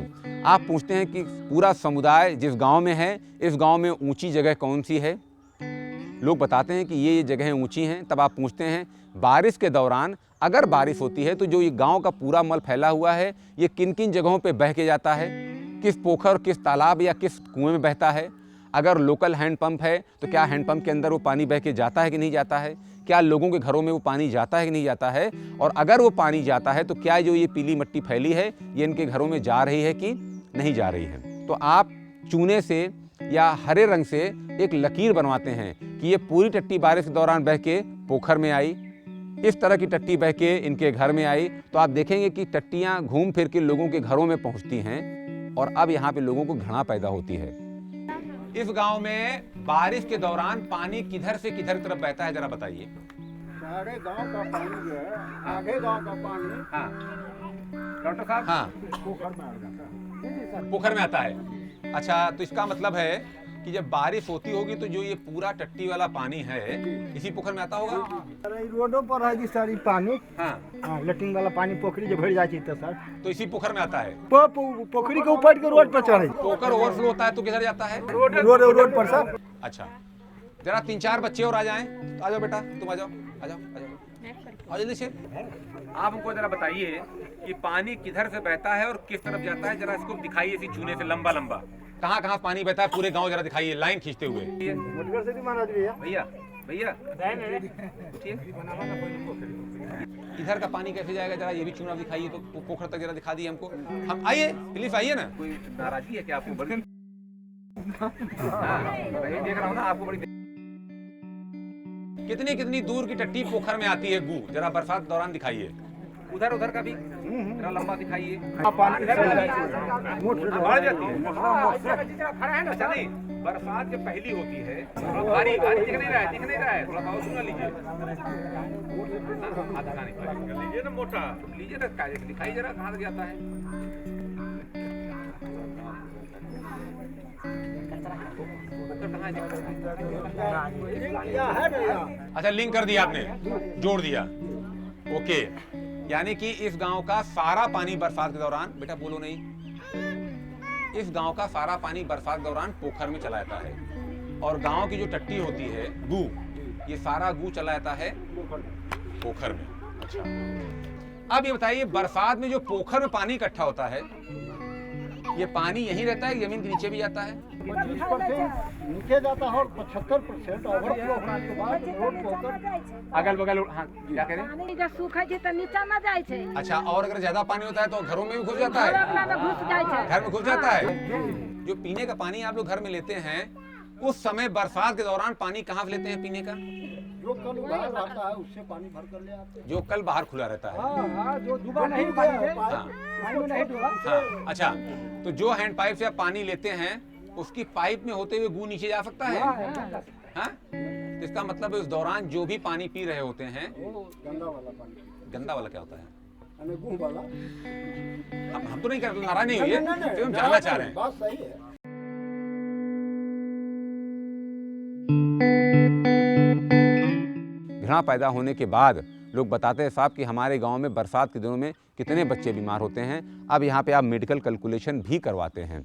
[SPEAKER 1] आप पूछते हैं कि पूरा समुदाय जिस गांव में है, इस गांव में ऊंची जगह कौन सी है। लोग बताते हैं कि ये जगहें ऊंची हैं। तब आप पूछते हैं बारिश के दौरान अगर बारिश होती है तो जो ये गांव का पूरा मल फैला हुआ है, ये किन किन जगहों पे बह के जाता है, किस पोखर, किस तालाब या किस कुएं में बहता है। अगर लोकल हैंडपंप है तो क्या हैंडपंप के अंदर वो पानी बह के जाता है कि नहीं जाता है, क्या लोगों के घरों में वो पानी जाता है कि नहीं जाता है, और अगर वो पानी जाता है तो क्या जो ये पीली मिट्टी फैली है ये इनके घरों में जा रही है कि नहीं जा रही है। तो आप चूने से या हरे रंग से एक लकीर बनवाते हैं कि ये पूरी टट्टी बारिश के दौरान बह के पोखर में आई, इस तरह की टट्टी बह के इनके घर में आई। तो आप देखेंगे कि टट्टियाँ घूम फिर के लोगों के घरों में पहुँचती हैं और अब यहाँ पे लोगों को घृणा पैदा होती है। इस गांव में बारिश के दौरान पानी किधर से किधर तरफ बहता है, जरा बताइए।
[SPEAKER 3] सारे गांव का पानी जो है, आधे गांव का पानी
[SPEAKER 1] हाँ डॉक्टर साहब, हाँ
[SPEAKER 3] पोखर में आ जाता है।
[SPEAKER 1] पोखर में आता है। अच्छा, तो इसका मतलब है कि जब बारिश होती होगी तो जो ये पूरा टट्टी वाला पानी है इसी पोखर में आता होगा।
[SPEAKER 3] अरे रोडों पर है जी सारी पानी।
[SPEAKER 1] हाँ
[SPEAKER 3] लेट्रिन वाला पानी पोखरी जो भर जाती है सर,
[SPEAKER 1] तो इसी पोखर में आता है।
[SPEAKER 3] पोखरी के ऊपर के रोड पर चढ़े।
[SPEAKER 1] पोखर ओवरफ्लो होता है तो किधर जाता है?
[SPEAKER 3] रोड पर सर।
[SPEAKER 1] अच्छा, जरा 3-4 बच्चे और आ जाएं। तो आ जाओ बेटा, तुम आ जाओ, आ जाओ, आ जाओ, आओ जल्दी से। आप हमको जरा बताइए कि पानी किधर से बहता है और किस तरफ जाता है, जरा इसको दिखाइए इसी चूने से लंबा लंबा। कहाँ कहाँ पानी बहता है पूरे गांव, जरा दिखाइए लाइन खींचते हुए। भैया भैया इधर का पानी कैसे जाएगा, जरा ये भी चूना दिखाइए तो पोखर तक जरा दिखा दिए हमको। हम आइए प्लीज आइए ना। कोई नाराजगी है क्या आपको? बड़ी देख रहा हूँ ना आपको बड़ी। कितनी कितनी दूर की टट्टी पोखर में आती है गू, जरा बरसात दौरान दिखाइए। उधर उधर का भी जरा लंबा दिखाइए। अच्छा नहीं, बरसात जब पहली होती है भारी भारी दिख नहीं रहा है, दिख नहीं रहा है, थोड़ा पावर सुना लीजिए। लीजिए ना मोटा, लीजिए ना, दिखाई जरा कहाँ तक जाता है। अच्छा, लिंक कर दिया आपने, जोड़ दिया, ओके। यानी कि इस गांव का सारा पानी बरसात के दौरान, बेटा बोलो नहीं, इस गांव का सारा पानी बरसात के दौरान पोखर में चला जाता है और गांव की जो टट्टी होती है गू, ये सारा गू चला जाता है पोखर में। अच्छा, अब ये बताइए बरसात में जो पोखर में पानी इकट्ठा होता है ये पानी यहीं रहता है, जमीन के नीचे भी जाता है?
[SPEAKER 3] 25% नीचे जाता है और 75% ओवरफ्लो होने के बाद रोड पोखर
[SPEAKER 1] अगल बगल। हाँ क्या कह रहे हैं?
[SPEAKER 2] पानी जब सूखे छै त नीचा न जाय छै।
[SPEAKER 1] अच्छा, और अगर ज्यादा पानी होता है तो घरों में भी घुस जाता है?
[SPEAKER 2] घुस जाय छै,
[SPEAKER 1] घर में घुस जाता है। जो पीने का पानी आप लोग घर में लेते हैं उस समय बरसात के दौरान पानी कहाँ से लेते हैं पीने का?
[SPEAKER 3] जो कल उधार रहता है उससे पानी भर कर ले आते हैं।
[SPEAKER 1] जो कल बाहर खुला रहता है।
[SPEAKER 4] हाँ हाँ, जो डूबा नहीं पानी में,
[SPEAKER 1] हाँ
[SPEAKER 4] पानी में नहीं डूबा।
[SPEAKER 1] हाँ, अच्छा, तो जो हैंड पाइप से आप पानी लेते हैं उसकी पाइप में होते हुए गू नीचे जा सकता है? हाँ, तो इसका मतलब है उस दौरान जो भी पानी पी रहे होते हैं,
[SPEAKER 3] वो गंदा वाला पानी,
[SPEAKER 1] गंदा वाला क्या होता है?
[SPEAKER 3] यानी गुह वाला।
[SPEAKER 1] हम तो नहीं कर रहे, नाराज नहीं हुई है,
[SPEAKER 3] नहीं,
[SPEAKER 1] तो हम जानना चाह रहे हैं।
[SPEAKER 3] बात सही है।
[SPEAKER 1] घृणा पैदा होने के बाद लोग बताते हैं साहब कि हमारे गांव में बरसात के दिनों में कितने बच्चे बीमार होते हैं। अब यहाँ पे आप मेडिकल कैलकुलेशन भी करवाते हैं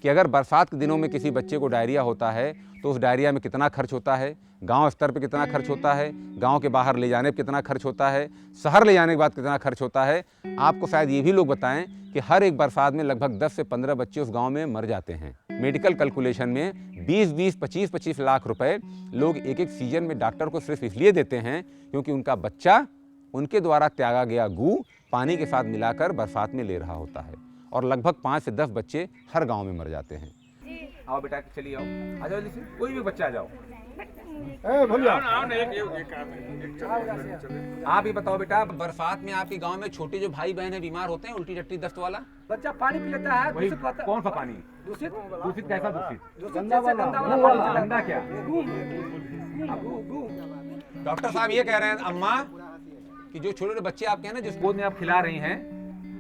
[SPEAKER 1] कि अगर बरसात के दिनों में किसी बच्चे को डायरिया होता है तो उस डायरिया में कितना खर्च होता है, गांव स्तर पे कितना खर्च होता है, गांव के बाहर ले जाने पे कितना खर्च होता है, शहर ले जाने के बाद कितना खर्च होता है। आपको शायद ये भी लोग बताएं कि हर एक बरसात में लगभग 10 से 15 बच्चे उस गांव में मर जाते हैं। मेडिकल कैलकुलेशन में 20-20, 25-25 लाख रुपए लोग एक एक सीजन में डॉक्टर को सिर्फ इसलिए देते हैं क्योंकि उनका बच्चा उनके द्वारा त्यागा गया गू पानी के साथ मिलाकर बरसात में ले रहा होता है, और लगभग 5 से 10 बच्चे हर गांव में मर जाते हैं। आओ बेटा, चलिए आओ, आ जाओ, कोई भी बच्चा आ जाओ।
[SPEAKER 3] भैया
[SPEAKER 1] आप ही बताओ बेटा, बरसात में आपके गांव में छोटे जो भाई बहन है बीमार होते हैं उल्टी टट्टी दस्त वाला?
[SPEAKER 4] बच्चा पानी पी लेता है, दूषित पाता-
[SPEAKER 1] कौन सा पानी?
[SPEAKER 4] दूषित
[SPEAKER 1] दूषित कैसा दूषित?
[SPEAKER 4] गंदा वाला पानी।
[SPEAKER 1] गंदा क्या? डॉक्टर साहब ये कह रहे हैं अम्मा कि जो छोटे छोटे बच्चे आपके हैं ना, जिस गोद में आप खिला रही हैं,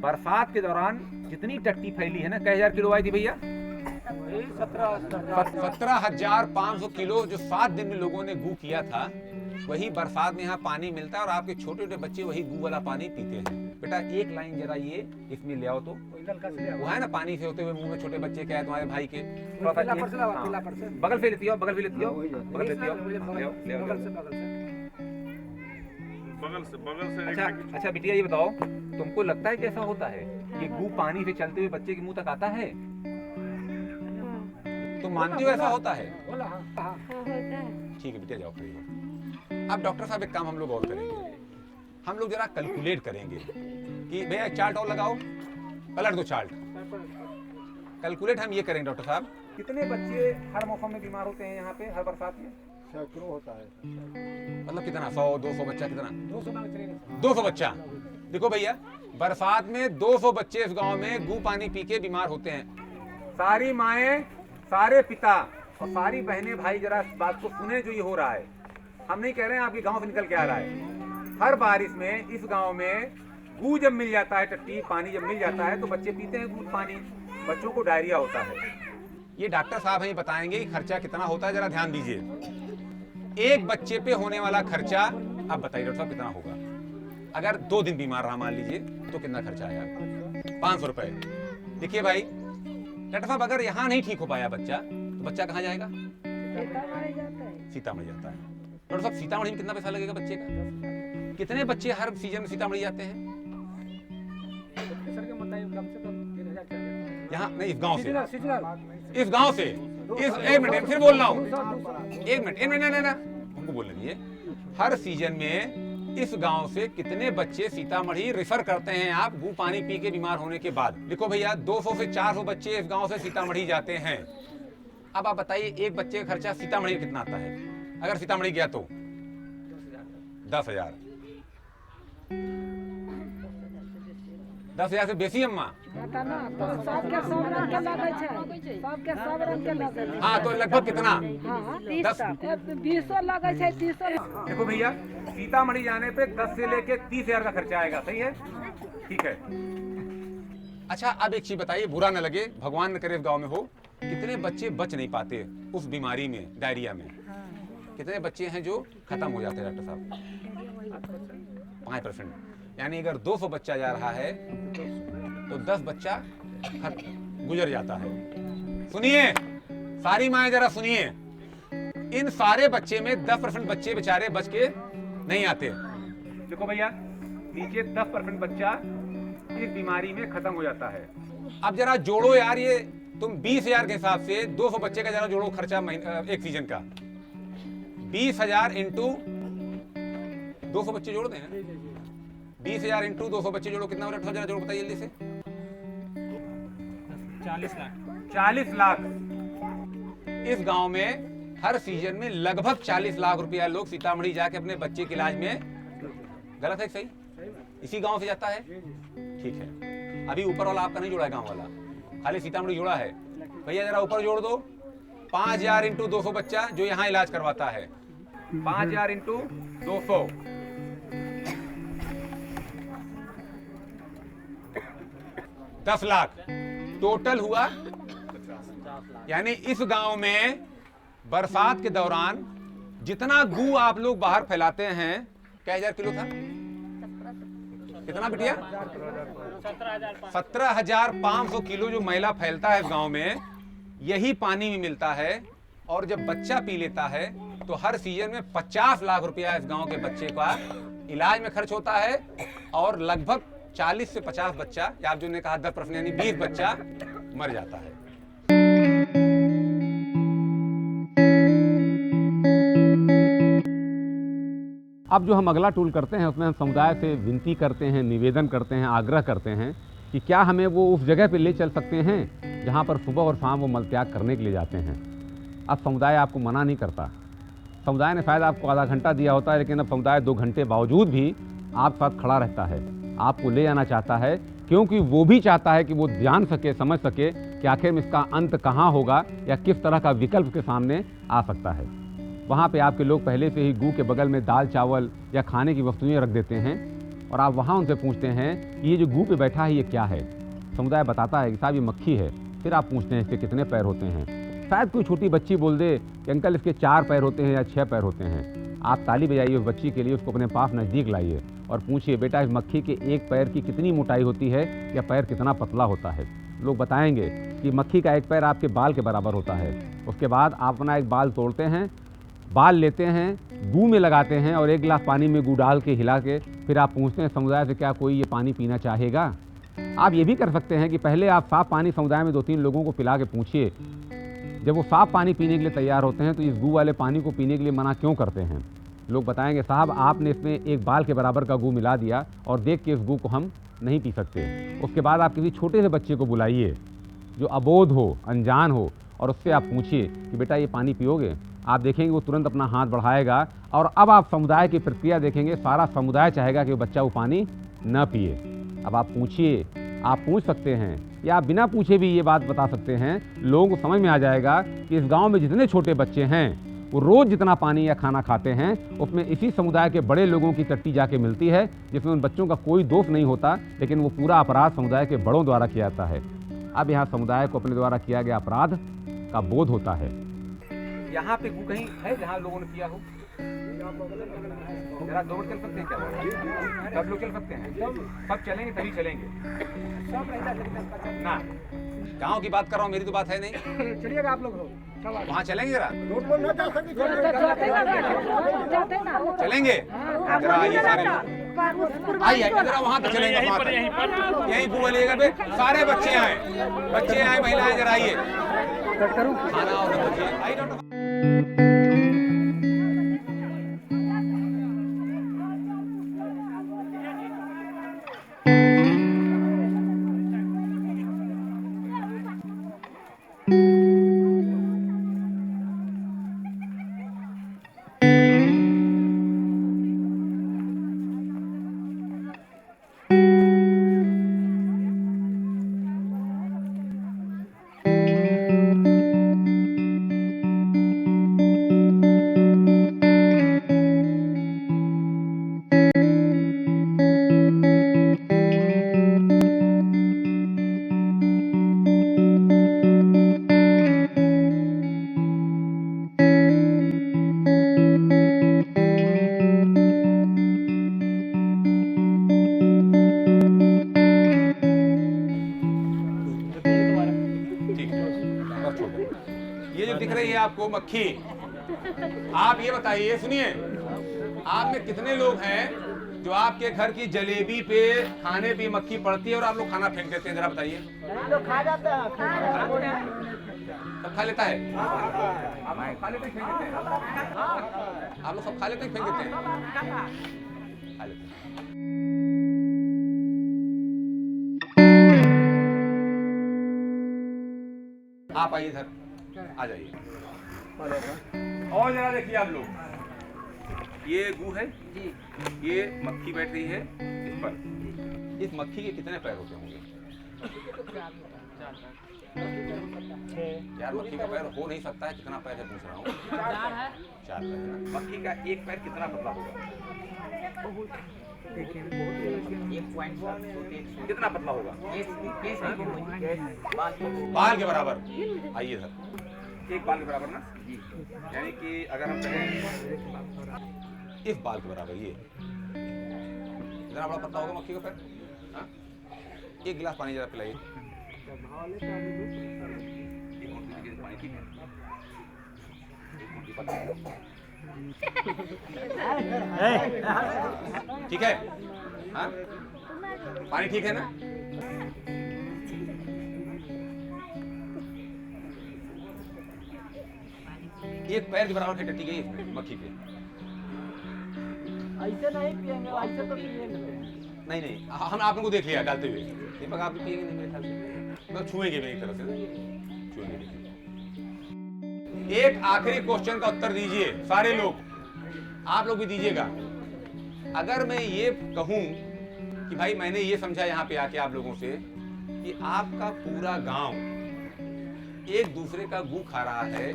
[SPEAKER 1] बरसात के दौरान जितनी टट्टी फैली है ना, कई हजार किलो आई थी भैया? 17,500 किलो जो 7 दिन में लोगों ने गू किया था, वही बरसात में यहाँ पानी मिलता है और आपके छोटे छोटे बच्चे वही गू वाला पानी पीते हैं। बेटा एक लाइन जरा ये इसमें ले आओ तो, वो है ना पानी से होते हुए मुंह में छोटे बच्चे क्या है तुम्हारे भाई के? बगल से लेती हो, बगल से लेती हो, बगल से लेती हो, ले आओ, ले आओ।
[SPEAKER 5] बगल से
[SPEAKER 1] अच्छा बिटिया ये बताओ, तुमको लगता है कि ऐसा होता है कि गू पानी से चलते हुए बच्चे के मुंह तक आता है? तुम मानती हो ऐसा होता है? ठीक है बिटिया, जाओ खड़ी। अब डॉक्टर साहब एक काम हम लोग और करेंगे, हम लोग जरा कैलकुलेट करेंगे कि भैया एक चार्ट और लगाओ, पलट दो चार्ट। कैलकुलेट हम ये करेंगे डॉक्टर साहब, कितने बच्चे हर मौसम में बीमार होते हैं यहाँ पे हर बरसात में?
[SPEAKER 3] सैकड़ों होता है।
[SPEAKER 1] मतलब कितना, 100-200 बच्चा? कितना? 200 बच्चा। देखो भैया, बरसात में 200 बच्चे इस गांव में गू पानी पी के बीमार होते हैं। सारी माएं, सारे पिता और सारी बहनें भाई जरा इस बात को सुने जो ये हो रहा है। हम नहीं कह रहे हैं आपके गांव से निकल के आ रहा है। हर बारिश में इस गांव में गू जब मिल जाता है, टट्टी पानी जब मिल जाता है तो बच्चे पीते हैं गू पानी, बच्चों को डायरिया होता है। ये डॉक्टर साहब हमें बताएंगे कि खर्चा कितना होता है, जरा ध्यान दीजिए। एक बच्चे पे होने वाला खर्चा, अब बताइए डॉक्टर साहब कितना होगा? अगर 2 दिन बीमार रहा मान लीजिए तो कितना खर्चा आया? 500 रुपए। देखिए भाई डॉक्टर साहब, अगर यहाँ नहीं ठीक हो पाया बच्चा तो बच्चा कहाँ जाएगा? सीतामढ़ी जाता है। डॉक्टर साहब सीतामढ़ी में कितना पैसा लगेगा बच्चे का? कितने बच्चे हर सीजन में सीतामढ़ी जाते हैं? यहाँ नहीं, इस गांव से, इस गांव से, एक मिनट फिर बोल रहा हूँ, एक मिनट ना हमको बोलने दीजिए। हर सीजन में इस गांव से कितने बच्चे सीतामढ़ी रेफर करते हैं आप गू पानी पी के बीमार होने के बाद? देखो भैया, 200 से 400 बच्चे इस गांव से सीतामढ़ी जाते हैं। अब आप बताइए एक बच्चे का खर्चा सीतामढ़ी में कितना आता है? अगर सीतामढ़ी गया तो 10,000। 10,000 से बेसी अम्मा? हाँ तो लगभग कितना?
[SPEAKER 2] 20 लगे छै, 30।
[SPEAKER 1] देखो भैया, सीतामढ़ी जाने पे 10 से लेके 30,000 का खर्चा आएगा, सही है? ठीक है। अच्छा अब एक चीज बताइए, बुरा न लगे, भगवान न करे इस गांव में हो, कितने बच्चे बच नहीं पाते उस बीमारी में, डायरिया में? कितने बच्चे हैं जो खत्म हो जाते हैं डॉक्टर साहब? 5%। यानी अगर 200 बच्चा जा रहा है तो 10 बच्चा गुजर जाता है। सुनिए सारी माएं, जरा सुनिए, इन सारे बच्चे में 10% बच्चे बेचारे बच के नहीं आते। देखो भैया, नीचे 10% बच्चा इस बीमारी में खत्म हो जाता है। अब जरा जोड़ो यार, ये तुम 20,000 के हिसाब से 200 बच्चे का जरा जोड़ो खर्चा एक सीजन का। 20,000 इंटू 200 बच्चे जोड़ दें। 20,000 इंटू 200 बच्चे जोड़ो, कितना हो रहा है? जरा जोड़ो बताइए जल्दी से। 40 लाख। 40 लाख इस गांव में हर सीजन में लगभग 40 लाख रुपया लोग सीतामढ़ी जाके अपने बच्चे के इलाज में, गलत है कि सही? इसी गांव से जाता है? ठीक है। अभी ऊपर वाला आपका नहीं जुड़ा है, गांव वाला खाली सीतामढ़ी जुड़ा है। भैया जरा ऊपर जोड़ दो। 5000 इंटू 200 बच्चा जो यहाँ इलाज करवाता है, 5000 इंटू 200, 10 लाख टोटल हुआ। यानी इस गांव में बरसात के दौरान जितना गू आप लोग बाहर फैलाते हैं, क्या 1000 किलो था? कितना बिटिया? 17,500 किलो जो मैला फैलता है इस गांव में, यही पानी में मिलता है। और जब बच्चा पी लेता है तो हर सीजन में 50 लाख रुपया इस गांव के बच्चे का इलाज में खर्च होता है। और लगभग 40 से 50 बच्चा, या आप जो ने कहा 10% यानी 20 बच्चा मर जाता है। अब जो हम अगला टूल करते हैं उसमें हम समुदाय से विनती करते हैं, निवेदन करते हैं, आग्रह करते हैं कि क्या हमें वो उस जगह पे ले चल सकते हैं जहाँ पर सुबह और शाम वो मलत्याग करने के लिए जाते हैं। अब समुदाय आपको मना नहीं करता। समुदाय ने शायद आपको आधा घंटा दिया होता है, लेकिन अब समुदाय 2 घंटे बावजूद भी आपके साथ खड़ा रहता है, आपको ले जाना चाहता है, क्योंकि वो भी चाहता है कि वो जान सके, समझ सके कि आखिर में इसका अंत कहाँ होगा या किस तरह का विकल्प के सामने आ सकता है। वहाँ पे आपके लोग पहले से ही गू के बगल में दाल चावल या खाने की वस्तुएं रख देते हैं और आप वहाँ उनसे पूछते हैं कि ये जो गू पे बैठा है ये क्या है। समुदाय बताता है कि साहब ये मक्खी है। फिर आप पूछते हैं इसके कितने पैर होते हैं। शायद कोई छोटी बच्ची बोल दे कि अंकल इसके 4 पैर होते हैं या 6 पैर होते हैं। आप ताली बजाइए उस बच्ची के लिए, उसको अपने पास नज़दीक लाइए और पूछिए, बेटा इस मक्खी के एक पैर की कितनी मोटाई होती है या पैर कितना पतला होता है। लोग बताएंगे कि मक्खी का एक पैर आपके बाल के बराबर होता है। उसके बाद आप अपना एक बाल तोड़ते हैं, बाल लेते हैं, गू में लगाते हैं और 1 गिलास पानी में गू डाल के हिला के फिर आप पूछते हैं समुदाय से क्या कोई ये पानी पीना चाहेगा। आप ये भी कर सकते हैं कि पहले आप साफ पानी समुदाय में 2-3 लोगों को पिला के पूछिए। जब वो साफ पानी पीने के लिए तैयार होते हैं तो इस गू वाले पानी को पीने के लिए मना क्यों करते हैं। लोग बताएंगे साहब आपने इसमें एक बाल के बराबर का गू मिला दिया और देख के इस गू को हम नहीं पी सकते। उसके बाद आप किसी छोटे से बच्चे को बुलाइए जो अबोध हो, अनजान हो, और उससे आप पूछिए कि बेटा ये पानी पियोगे। आप देखेंगे वो तुरंत अपना हाथ बढ़ाएगा और अब आप समुदाय की प्रतिक्रिया देखेंगे। सारा समुदाय चाहेगा कि वो बच्चा वो पानी न पिए। अब आप पूछिए, आप पूछ सकते हैं या आप बिना पूछे भी ये बात बता सकते हैं। लोगों को समझ में आ जाएगा कि इस गांव में जितने छोटे बच्चे हैं वो रोज़ जितना पानी या खाना खाते हैं उसमें इसी समुदाय के बड़े लोगों की टट्टी जाके मिलती है, जिसमें उन बच्चों का कोई दोष नहीं होता, लेकिन वो पूरा अपराध समुदाय के बड़ों द्वारा किया जाता है। अब यहाँ समुदाय को अपने द्वारा किया गया अपराध का बोध होता है। यहाँ पे गू कहीं है जहाँ लोगों ने किया हो? जरा 2 मिनट चल सकते हैं क्या? सब लोग चल सकते हैं? सब चलेंगे तभी चलेंगे ना। गांव की बात कर रहा हूँ, मेरी तो बात है नहीं।
[SPEAKER 4] चलिएगा आप लोग
[SPEAKER 1] वहाँ चलेंगे जरा,
[SPEAKER 2] जाते ना
[SPEAKER 1] चलेंगे जरा, आइए सारे लोग आइए जरा वहाँ तक चलेंगे। यही गू वाली जगह पे सारे बच्चे आए, महिलाएं जरा आइए। खाना और बच्चे आई डॉक्टर। ये जो दिख रही है आपको मक्खी, आप ये बताइए, सुनिए, आप में कितने लोग हैं जो आपके घर की जलेबी पे खाने पे मक्खी पड़ती है और आप लोग खाना फेंक देते हैं? जरा बताइए।
[SPEAKER 3] खा जाते हैं,
[SPEAKER 1] सब खा लेता है? खा लेते फेंक देते हैं? आप लोग सब खा लेते हैं, फेंक देते हैं? खा लेते हैं। आप आइए इधर, आ जाइए। और जरा देखिए आप लोग, ये गू है जी, ये मक्खी बैठ रही है इस पर। इस मक्खी के कितने पैर होते होंगे? यार मक्खी का पैर हो नहीं सकता है, कितना पैर है पूछ रहा हूँ। 4 पैर है ना। मक्खी का एक पैर कितना पतला होगा? कितना पतला होगा? बाल के बराबर। आइए सर, एक बाल के बराबर ना, यानी कि अगर हम कहें इस बाल के बराबर, ये इतना बड़ा पतला होगा मक्खी का पैर। हाँ? एक गिलास पानी जरा पिलाइए। पानी ठीक है? ठीक है? हाँ? पानी ठीक है ना? एक पैर के बराबर की टट्टी गई इसमें मक्खी के।
[SPEAKER 4] ऐसे नहीं पिएंगे, ऐसे तो पिएंगे।
[SPEAKER 1] नहीं, हम आप लोगों को देख लिया डालते हुए। दीपक आप भी पिएंगे नहीं मेरे ख्याल से, मतलब छुएंगे मेरी तरफ से, छुएंगे। एक आखिरी क्वेश्चन का उत्तर दीजिए सारे लोग, आप लोग भी दीजिएगा। अगर मैं ये कहूं कि भाई मैंने ये समझा यहाँ पे आके आप लोगों से कि आपका पूरा गांव एक दूसरे का गू खा रहा है,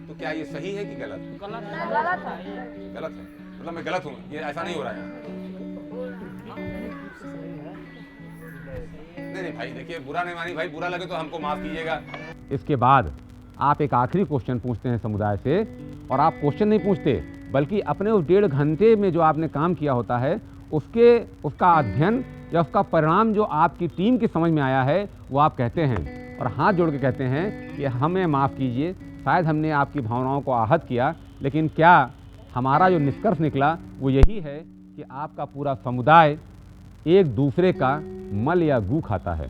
[SPEAKER 1] तो क्या ये सही है कि गलत?
[SPEAKER 2] गलत है।
[SPEAKER 1] गलत है, मतलब मैं गलत हूँ, ये ऐसा नहीं हो रहा है। नहीं भाई देखिए, बुरा नहीं मानी भाई, बुरा लगे तो हमको माफ कीजिएगा। इसके बाद आप एक आखिरी क्वेश्चन पूछते हैं समुदाय से, और आप क्वेश्चन नहीं पूछते बल्कि अपने उस 1.5 घंटे में जो आपने काम किया होता है उसका अध्ययन या उसका परिणाम जो आपकी टीम की समझ में आया है वो आप कहते हैं, और हाथ जोड़ के कहते हैं कि हमें माफ़ कीजिए, शायद हमने आपकी भावनाओं को आहत किया, लेकिन क्या हमारा जो निष्कर्ष निकला वो यही है कि आपका पूरा समुदाय एक दूसरे का मल या गू खाता है।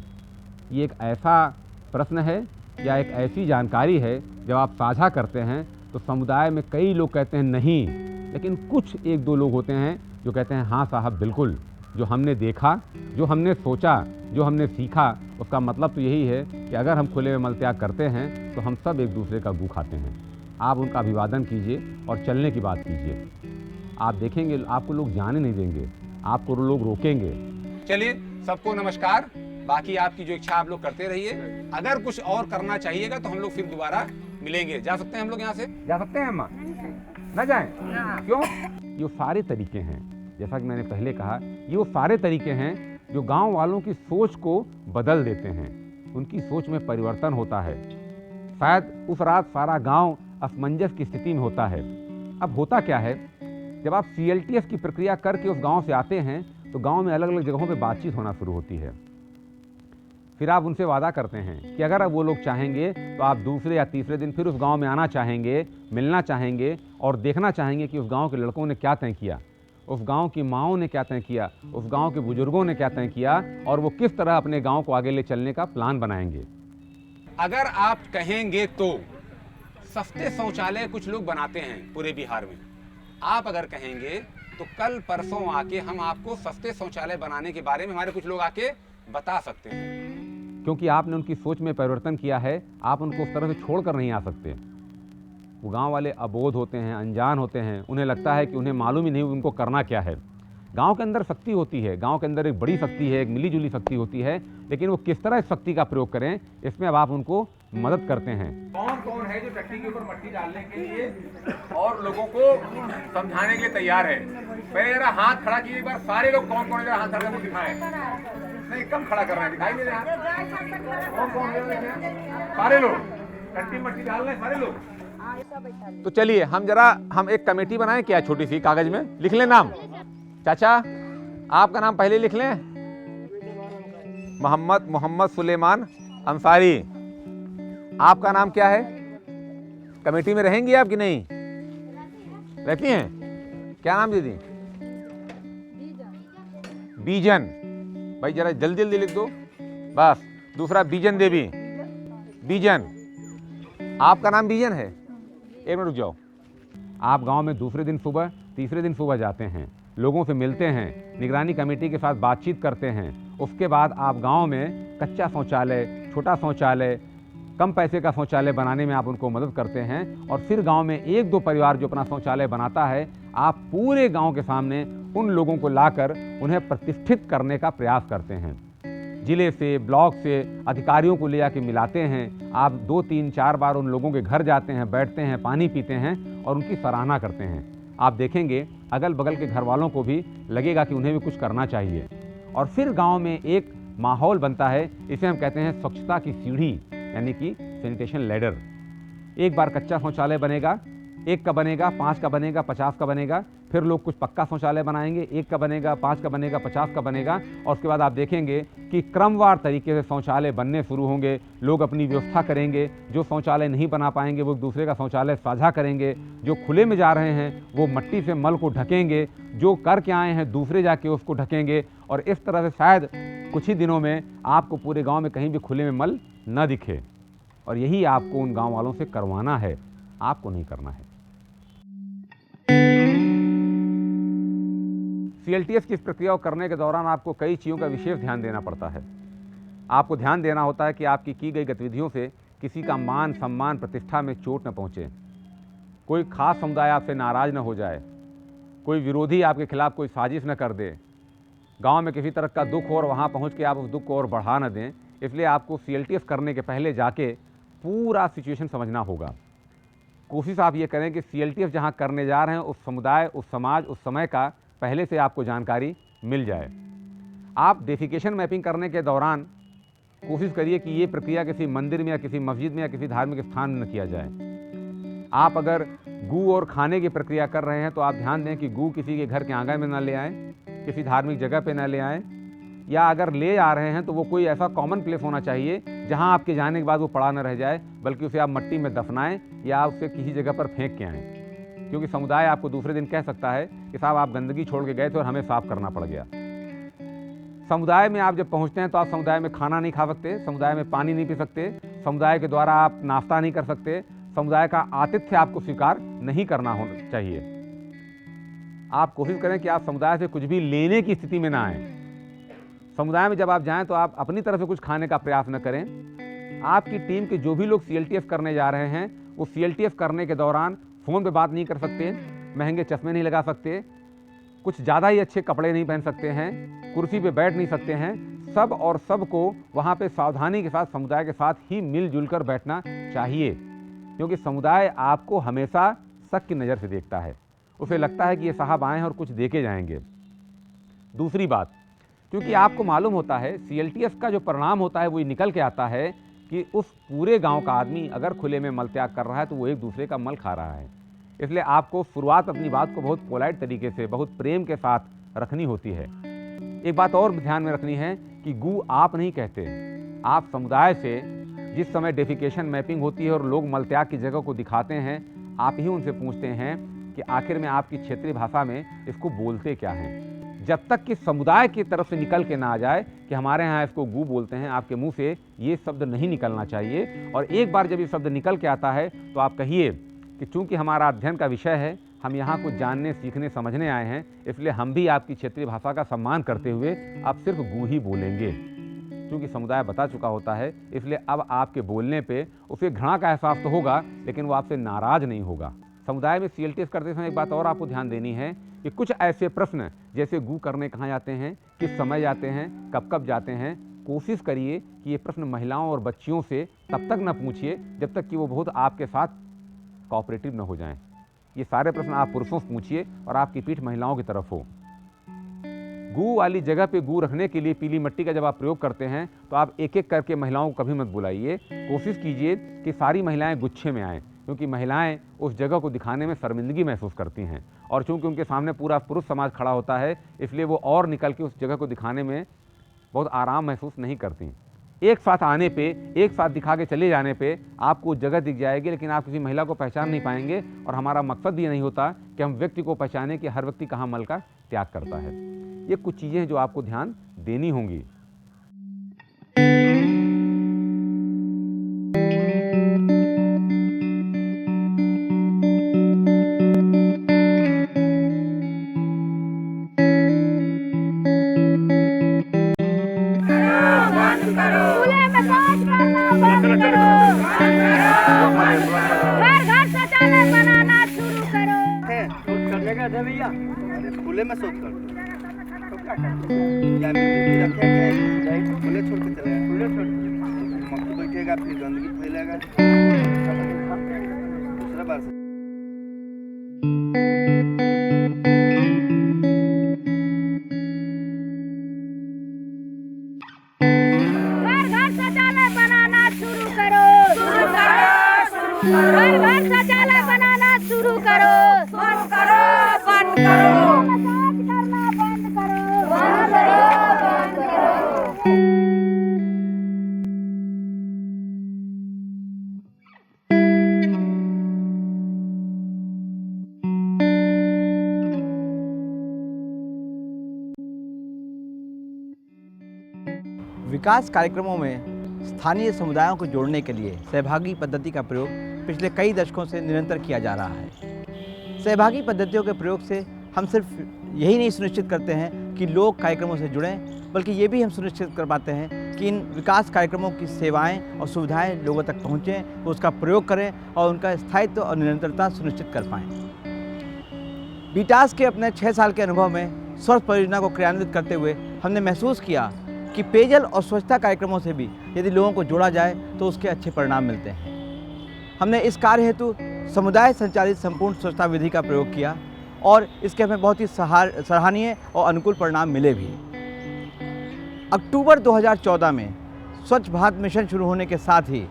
[SPEAKER 1] ये एक ऐसा प्रश्न है या एक ऐसी जानकारी है जब आप साझा करते हैं तो समुदाय में कई लोग कहते हैं नहीं, लेकिन कुछ 1-2 लोग होते हैं जो कहते हैं हाँ साहब बिल्कुल, जो हमने देखा, जो हमने सोचा, जो हमने सीखा, उसका मतलब तो यही है कि अगर हम खुले में मलत्याग करते हैं तो हम सब एक दूसरे का गू खाते हैं। आप उनका अभिवादन कीजिए और चलने की बात कीजिए। आप देखेंगे आपको लोग जाने नहीं देंगे, आपको लोग रोकेंगे। चलिए सबको नमस्कार, बाकी आपकी जो इच्छा आप लोग करते रहिए। अगर कुछ और करना चाहिएगा तो हम लोग फिर दोबारा मिलेंगे। जा सकते हैं हम लोग यहाँ से? जा सकते हैं अम्मा? ना जाएं? क्यों? ये सारे तरीके हैं, जैसा कि मैंने पहले कहा, ये वो सारे तरीके हैं जो गांव वालों की सोच को बदल देते हैं, उनकी सोच में परिवर्तन होता है। शायद उस रात सारा गांव असमंजस की स्थिति में होता है। अब होता क्या है, जब आप CLTS की प्रक्रिया करके उस गांव से आते हैं तो गांव में अलग अलग जगहों पे बातचीत होना शुरू होती है। फिर आप उनसे वादा करते हैं कि अगर अब वो लोग चाहेंगे तो आप दूसरे या तीसरे दिन फिर उस गांव में आना चाहेंगे, मिलना चाहेंगे और देखना चाहेंगे कि उस गांव के लड़कों ने क्या तय किया, उस गांव की माँओं ने क्या तय किया, उस गांव के बुजुर्गों ने क्या तय किया, और वो किस तरह अपने गांव को आगे ले चलने का प्लान बनाएंगे। अगर आप कहेंगे तो सस्ते शौचालय कुछ लोग बनाते हैं पूरे बिहार में। आप अगर कहेंगे तो कल परसों आके हम आपको सस्ते शौचालय बनाने के बारे में हमारे कुछ लोग आके बता सकते हैं, क्योंकि आपने उनकी सोच में परिवर्तन किया है। आप उनको उस तरह से छोड़कर नहीं आ सकते। वो गांव वाले अबोध होते हैं, अनजान होते हैं, उन्हें लगता है कि उन्हें मालूम ही नहीं उनको करना क्या है। गांव के अंदर शक्ति होती है, गांव के अंदर एक बड़ी शक्ति है, एक मिलीजुली शक्ति होती है, लेकिन वो किस तरह इस शक्ति का प्रयोग करें, इसमें अब आप उनको मदद करते हैं। कौन कौन है जो टट्टी के ऊपर मट्टी डालने के लिए और लोगों को समझाने के लिए तैयार है? पहले जरा हाथ खड़ा कीजिए एक बार, सारे लोग कौन कौन है, हाथ खड़ा करके दिखाएं। नहीं, कम खड़ा कर रहे हैं, दिखाई दे रहे हैं। कौन कौन है? सारे लोग टट्टी मट्टी डाल रहे हैं, सारे लोग। तो चलिए हम एक कमेटी बनाएं क्या, छोटी सी कागज में लिख लें नाम। चाचा आपका नाम पहले लिख लें, मोहम्मद सुलेमान अंसारी। आपका नाम क्या है? कमेटी में रहेंगी आप कि नहीं रहती हैं? क्या नाम दीदी? बीजन। भाई जरा जल्दी जल्दी लिख दो बस। दूसरा बीजन देवी। बीजन, आपका नाम बीजन है? 1 मिनट रुक जाओ। आप गांव में दूसरे दिन सुबह, तीसरे दिन सुबह जाते हैं, लोगों से मिलते हैं, निगरानी कमेटी के साथ बातचीत करते हैं। उसके बाद आप गांव में कच्चा शौचालय, छोटा शौचालय, कम पैसे का शौचालय बनाने में आप उनको मदद करते हैं, और फिर गांव में एक दो परिवार जो अपना शौचालय बनाता है, आप पूरे गांव के सामने उन लोगों को लाकर उन्हें प्रतिष्ठित करने का प्रयास करते हैं। जिले से, ब्लॉक से अधिकारियों को ले आके मिलाते हैं। आप 2, 3, 4 बार उन लोगों के घर जाते हैं, बैठते हैं, पानी पीते हैं और उनकी सराहना करते हैं। आप देखेंगे अगल बगल के घर वालों को भी लगेगा कि उन्हें भी कुछ करना चाहिए, और फिर गांव में एक माहौल बनता है। इसे हम कहते हैं स्वच्छता की सीढ़ी, यानी कि सैनिटेशन लैडर। एक बार कच्चा शौचालय बनेगा, 1 का बनेगा, 5 का बनेगा, 50 का बनेगा, फिर लोग कुछ पक्का शौचालय बनाएंगे, 1 का बनेगा, 5 का बनेगा, 50 का बनेगा, और उसके बाद आप देखेंगे कि क्रमवार तरीके से शौचालय बनने शुरू होंगे। लोग अपनी व्यवस्था करेंगे, जो शौचालय नहीं बना पाएंगे वो एक दूसरे का शौचालय साझा करेंगे, जो खुले में जा रहे हैं वो मट्टी से मल को ढकेंगे, जो करके आए हैं दूसरे जाके उसको ढकेंगे, और इस तरह से शायद कुछ ही दिनों में आपको पूरे गाँव में कहीं भी खुले में मल न दिखे। और यही आपको उन गाँव वालों से करवाना है, आपको नहीं करना है। CLTS की इस प्रक्रिया को करने के दौरान आपको कई चीज़ों का विशेष ध्यान देना पड़ता है। आपको ध्यान देना होता है कि आपकी की गई गतिविधियों से किसी का मान, सम्मान, प्रतिष्ठा में चोट न पहुंचे, कोई खास समुदाय आपसे नाराज न हो जाए, कोई विरोधी आपके खिलाफ कोई साजिश न कर दे, गांव में किसी तरह का दुख हो और वहां पहुंच के आप उस दुख को और बढ़ा न दें। इसलिए आपको CLTS करने के पहले जाके पूरा सिचुएशन समझना होगा। कोशिश आप ये करें कि CLTS जहाँ करने जा रहे हैं उस समुदाय, उस समाज, उस समय का पहले से आपको जानकारी मिल जाए। आप डेफिकेशन मैपिंग करने के दौरान कोशिश करिए कि ये प्रक्रिया किसी मंदिर में या किसी मस्जिद में या किसी धार्मिक स्थान में न किया जाए। आप अगर गू और खाने की प्रक्रिया कर रहे हैं तो आप ध्यान दें कि गू किसी के घर के आंगन में न ले आएँ, किसी धार्मिक जगह पे न ले आएँ, या अगर ले आ रहे हैं तो वो कोई ऐसा कॉमन प्लेस होना चाहिए जहां आपके जाने के बाद वो पड़ा न रह जाए, बल्कि उसे आप मट्टी में दफनाएं या उसे किसी जगह पर फेंक के आएँ। क्योंकि समुदाय आपको दूसरे दिन कह सकता है कि साहब आप गंदगी छोड़ के गए थे और हमें साफ करना पड़ गया। समुदाय में आप जब पहुंचते हैं तो आप समुदाय में खाना नहीं खा सकते, समुदाय में पानी नहीं पी सकते, समुदाय के द्वारा आप नाश्ता नहीं कर सकते, समुदाय का आतिथ्य आपको स्वीकार नहीं करना होना चाहिए। आप कोशिश करें कि आप समुदाय से कुछ भी लेने की स्थिति में ना आएँ। समुदाय में जब आप जाएं तो आप अपनी तरफ से कुछ खाने का प्रयास न करें। आपकी टीम के जो भी लोग CLTS करने जा रहे हैं वो CLTS करने के दौरान फ़ोन पे बात नहीं कर सकते, महंगे चश्मे नहीं लगा सकते, कुछ ज़्यादा ही अच्छे कपड़े नहीं पहन सकते हैं, कुर्सी पे बैठ नहीं सकते हैं। सब और सब को वहाँ पे सावधानी के साथ समुदाय के साथ ही मिलजुल कर बैठना चाहिए, क्योंकि समुदाय आपको हमेशा शक की नज़र से देखता है। उसे लगता है कि ये साहब आए हैं और कुछ दे के जाएंगे। दूसरी बात, क्योंकि आपको मालूम होता है CLTS का जो परिणाम होता है वो निकल के आता है कि उस पूरे गांव का आदमी अगर खुले में मल त्याग कर रहा है तो वो एक दूसरे का मल खा रहा है। इसलिए आपको शुरुआत अपनी बात को बहुत पोलाइट तरीके से, बहुत प्रेम के साथ रखनी होती है। एक बात और ध्यान में रखनी है कि गू आप नहीं कहते, आप समुदाय से जिस समय डेफिकेशन मैपिंग होती है और लोग मल त्याग की जगह को दिखाते हैं, आप ही उनसे पूछते हैं कि आखिर में आपकी क्षेत्रीय भाषा में इसको बोलते क्या हैं। जब तक कि समुदाय की तरफ से निकल के ना आ जाए कि हमारे यहाँ इसको गू बोलते हैं, आपके मुंह से ये शब्द नहीं निकलना चाहिए। और एक बार जब ये शब्द निकल के आता है तो आप कहिए कि चूंकि हमारा अध्ययन का विषय है, हम यहाँ कुछ जानने, सीखने, समझने आए हैं, इसलिए हम भी आपकी क्षेत्रीय भाषा का सम्मान करते हुए अब सिर्फ गू ही बोलेंगे। क्योंकि समुदाय बता चुका होता है, इसलिए अब आपके बोलने पे उसे घृणा का एहसास तो होगा, लेकिन वो आपसे नाराज नहीं होगा। समुदाय में CLTS करते समय एक बात और आपको ध्यान देनी है कि कुछ ऐसे प्रश्न जैसे गू करने कहाँ जाते हैं, किस समय जाते हैं, कब कब जाते हैं, कोशिश करिए कि ये प्रश्न महिलाओं और बच्चियों से तब तक न पूछिए जब तक कि वो बहुत आपके साथ कोऑपरेटिव न हो जाएं। ये सारे प्रश्न आप पुरुषों से पूछिए और आपकी पीठ महिलाओं की तरफ हो। गू वाली जगह पे गू रखने के लिए पीली मिट्टी का जब आप प्रयोग करते हैं तो आप एक एक करके महिलाओं को कभी मत बुलाइए। कोशिश कीजिए कि सारी महिलाएं गुच्छे में आएँ, क्योंकि महिलाएं उस जगह को दिखाने में शर्मिंदगी महसूस करती हैं, और चूंकि उनके सामने पूरा पुरुष समाज खड़ा होता है, इसलिए वो और निकल के उस जगह को दिखाने में बहुत आराम महसूस नहीं करती। एक साथ आने पे, एक साथ दिखा के चले जाने पे आपको जगह दिख जाएगी, लेकिन आप किसी महिला को पहचान नहीं पाएंगे। और हमारा मकसद भी ये नहीं होता कि हम व्यक्ति को पहचाने कि हर व्यक्ति कहाँ मल का त्याग करता है। ये कुछ चीज़ें हैं जो आपको ध्यान देनी होंगी।
[SPEAKER 2] खुले में शौच करना बंद करो।
[SPEAKER 6] खुले में शौच करते हैं तो क्या करते हैं? या मिट्टी रखेंगे लाइट खुले छोड़ के चले खुले छोड़ के मक्खी बैठेगा फिर गंदगी फैलेगा दूसरा बार से
[SPEAKER 2] घर शौचालय बनाना शुरू करो। घर शौचालय बनाना शुरू करो। बंद करो बंद करो। मसाज करना बंद करो। बंद करो बंद करो।
[SPEAKER 7] विकास कार्यक्रमों में स्थानीय समुदायों को जोड़ने के लिए सहभागी पद्धति का प्रयोग पिछले कई दशकों से निरंतर किया जा रहा है। सहभागी पद्धतियों के प्रयोग से हम सिर्फ यही नहीं सुनिश्चित करते हैं कि लोग कार्यक्रमों से जुड़ें, बल्कि ये भी हम सुनिश्चित कर पाते हैं कि इन विकास कार्यक्रमों की सेवाएं और सुविधाएं लोगों तक पहुँचें, वो उसका प्रयोग करें और उनका स्थायित्व और निरंतरता सुनिश्चित कर पाएँ। बीटास के अपने 6 साल के अनुभव में स्वच्छ परियोजना को क्रियान्वित करते हुए हमने महसूस किया कि पेयजल और स्वच्छता कार्यक्रमों से भी यदि लोगों को जोड़ा जाए तो उसके अच्छे परिणाम मिलते हैं। हमने इस कार्य हेतु समुदाय संचालित संपूर्ण स्वच्छता विधि का प्रयोग किया और इसके हमें बहुत ही सराहनीय और अनुकूल परिणाम मिले भी। अक्टूबर 2014 में स्वच्छ भारत मिशन शुरू होने के साथ ही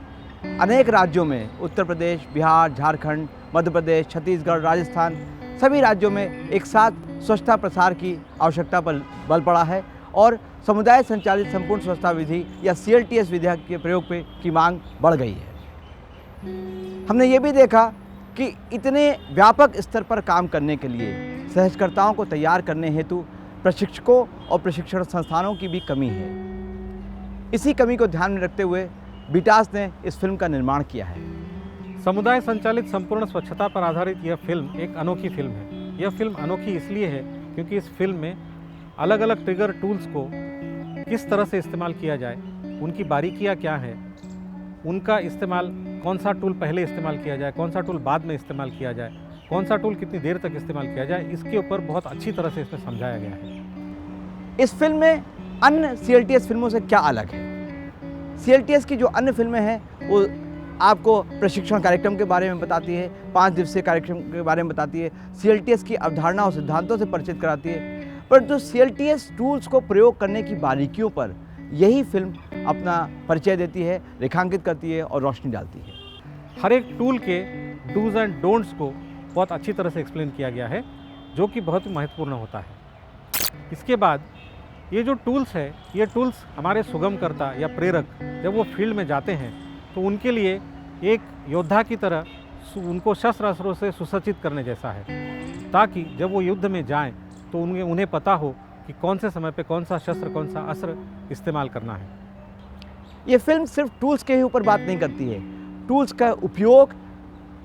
[SPEAKER 7] अनेक राज्यों में उत्तर प्रदेश, बिहार, झारखंड, मध्य प्रदेश, छत्तीसगढ़, राजस्थान सभी राज्यों में एक साथ स्वच्छता प्रसार की आवश्यकता पर बल पड़ा है और समुदाय संचालित संपूर्ण स्वच्छता विधि या CLTS विधि के प्रयोग की मांग बढ़ गई है। हमने ये भी देखा कि इतने व्यापक स्तर पर काम करने के लिए सहजकर्ताओं को तैयार करने हेतु प्रशिक्षकों और प्रशिक्षण संस्थानों की भी कमी है। इसी कमी को ध्यान में रखते हुए बीटास ने इस फिल्म का निर्माण किया है।
[SPEAKER 8] समुदाय संचालित संपूर्ण स्वच्छता पर आधारित यह फिल्म एक अनोखी फिल्म है। यह फिल्म अनोखी इसलिए है क्योंकि इस फिल्म में अलग अलग ट्रिगर टूल्स को किस तरह से इस्तेमाल किया जाए, उनकी बारीकियाँ क्या है, उनका इस्तेमाल कौन सा टूल पहले इस्तेमाल किया जाए, कौन सा टूल बाद में इस्तेमाल किया जाए, कौन सा टूल कितनी देर तक इस्तेमाल किया जाए, इसके ऊपर बहुत अच्छी तरह से इसमें समझाया गया है।
[SPEAKER 7] इस फिल्म में अन्य CLTS फिल्मों से क्या अलग है? CLTS की जो अन्य फिल्में हैं वो आपको प्रशिक्षण कार्यक्रम के बारे में बताती है, 5 दिवसीय कार्यक्रम के बारे में बताती है, CLTS की अवधारणा और सिद्धांतों से परिचित कराती है, परंतु CLTS टूल्स को प्रयोग करने की बारीकियों पर यही फिल्म अपना परिचय देती है, रेखांकित करती है और रोशनी डालती है।
[SPEAKER 8] हर एक टूल के डूज एंड डोंट्स को बहुत अच्छी तरह से एक्सप्लेन किया गया है, जो कि बहुत ही महत्वपूर्ण होता है। इसके बाद ये जो टूल्स है, ये टूल्स हमारे सुगमकर्ता या प्रेरक जब वो फील्ड में जाते हैं तो उनके लिए एक योद्धा की तरह उनको शस्त्र अस्त्रों से सुसज्जित करने जैसा है, ताकि जब वो युद्ध में जाएं तो उन्हें पता हो कि कौन से समय पे कौन सा शस्त्र, कौन सा अस्त्र इस्तेमाल करना है।
[SPEAKER 7] ये फिल्म सिर्फ टूल्स के ही ऊपर बात नहीं करती है, टूल्स का उपयोग,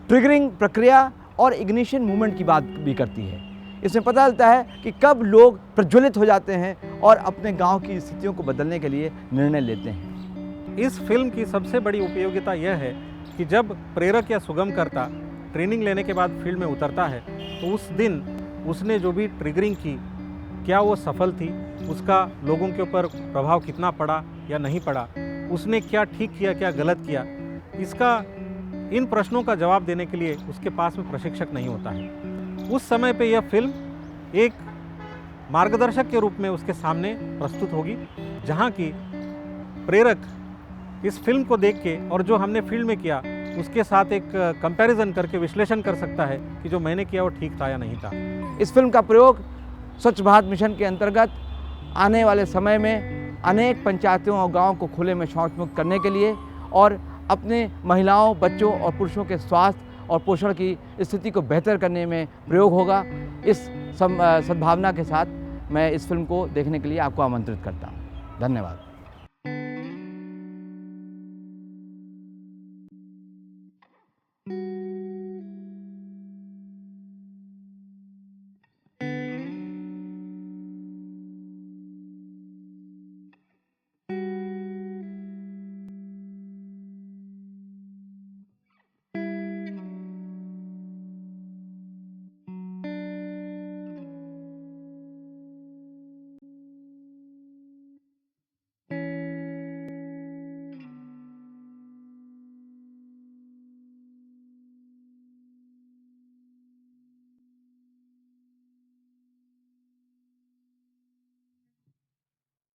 [SPEAKER 7] ट्रिगरिंग प्रक्रिया और इग्निशन मूवमेंट की बात भी करती है। इसमें पता चलता है कि कब लोग प्रज्वलित हो जाते हैं और अपने गांव की स्थितियों को बदलने के लिए निर्णय लेते हैं।
[SPEAKER 8] इस फिल्म की सबसे बड़ी उपयोगिता यह है कि जब प्रेरक या सुगमकर्ता ट्रेनिंग लेने के बाद फील्ड में उतरता है तो उस दिन उसने जो भी ट्रिगरिंग की, क्या वो सफल थी, उसका लोगों के ऊपर प्रभाव कितना पड़ा या नहीं पड़ा, उसने क्या ठीक किया, क्या गलत किया, इसका इन प्रश्नों का जवाब देने के लिए उसके पास में प्रशिक्षक नहीं होता है। उस समय पे यह फिल्म एक मार्गदर्शक के रूप में उसके सामने प्रस्तुत होगी, जहाँ की प्रेरक इस फिल्म को देख के और जो हमने फील्ड में किया उसके साथ एक कंपैरिजन करके विश्लेषण कर सकता है कि जो मैंने किया वो ठीक था या नहीं था।
[SPEAKER 7] इस फिल्म का प्रयोग स्वच्छ भारत मिशन के अंतर्गत आने वाले समय में अनेक पंचायतों और गाँव को खुले में शौच मुक्त करने के लिए और अपने महिलाओं, बच्चों और पुरुषों के स्वास्थ्य और पोषण की स्थिति को बेहतर करने में प्रयोग होगा। इस सद्भावना के साथ मैं इस फिल्म को देखने के लिए आपको आमंत्रित करता हूँ। धन्यवाद।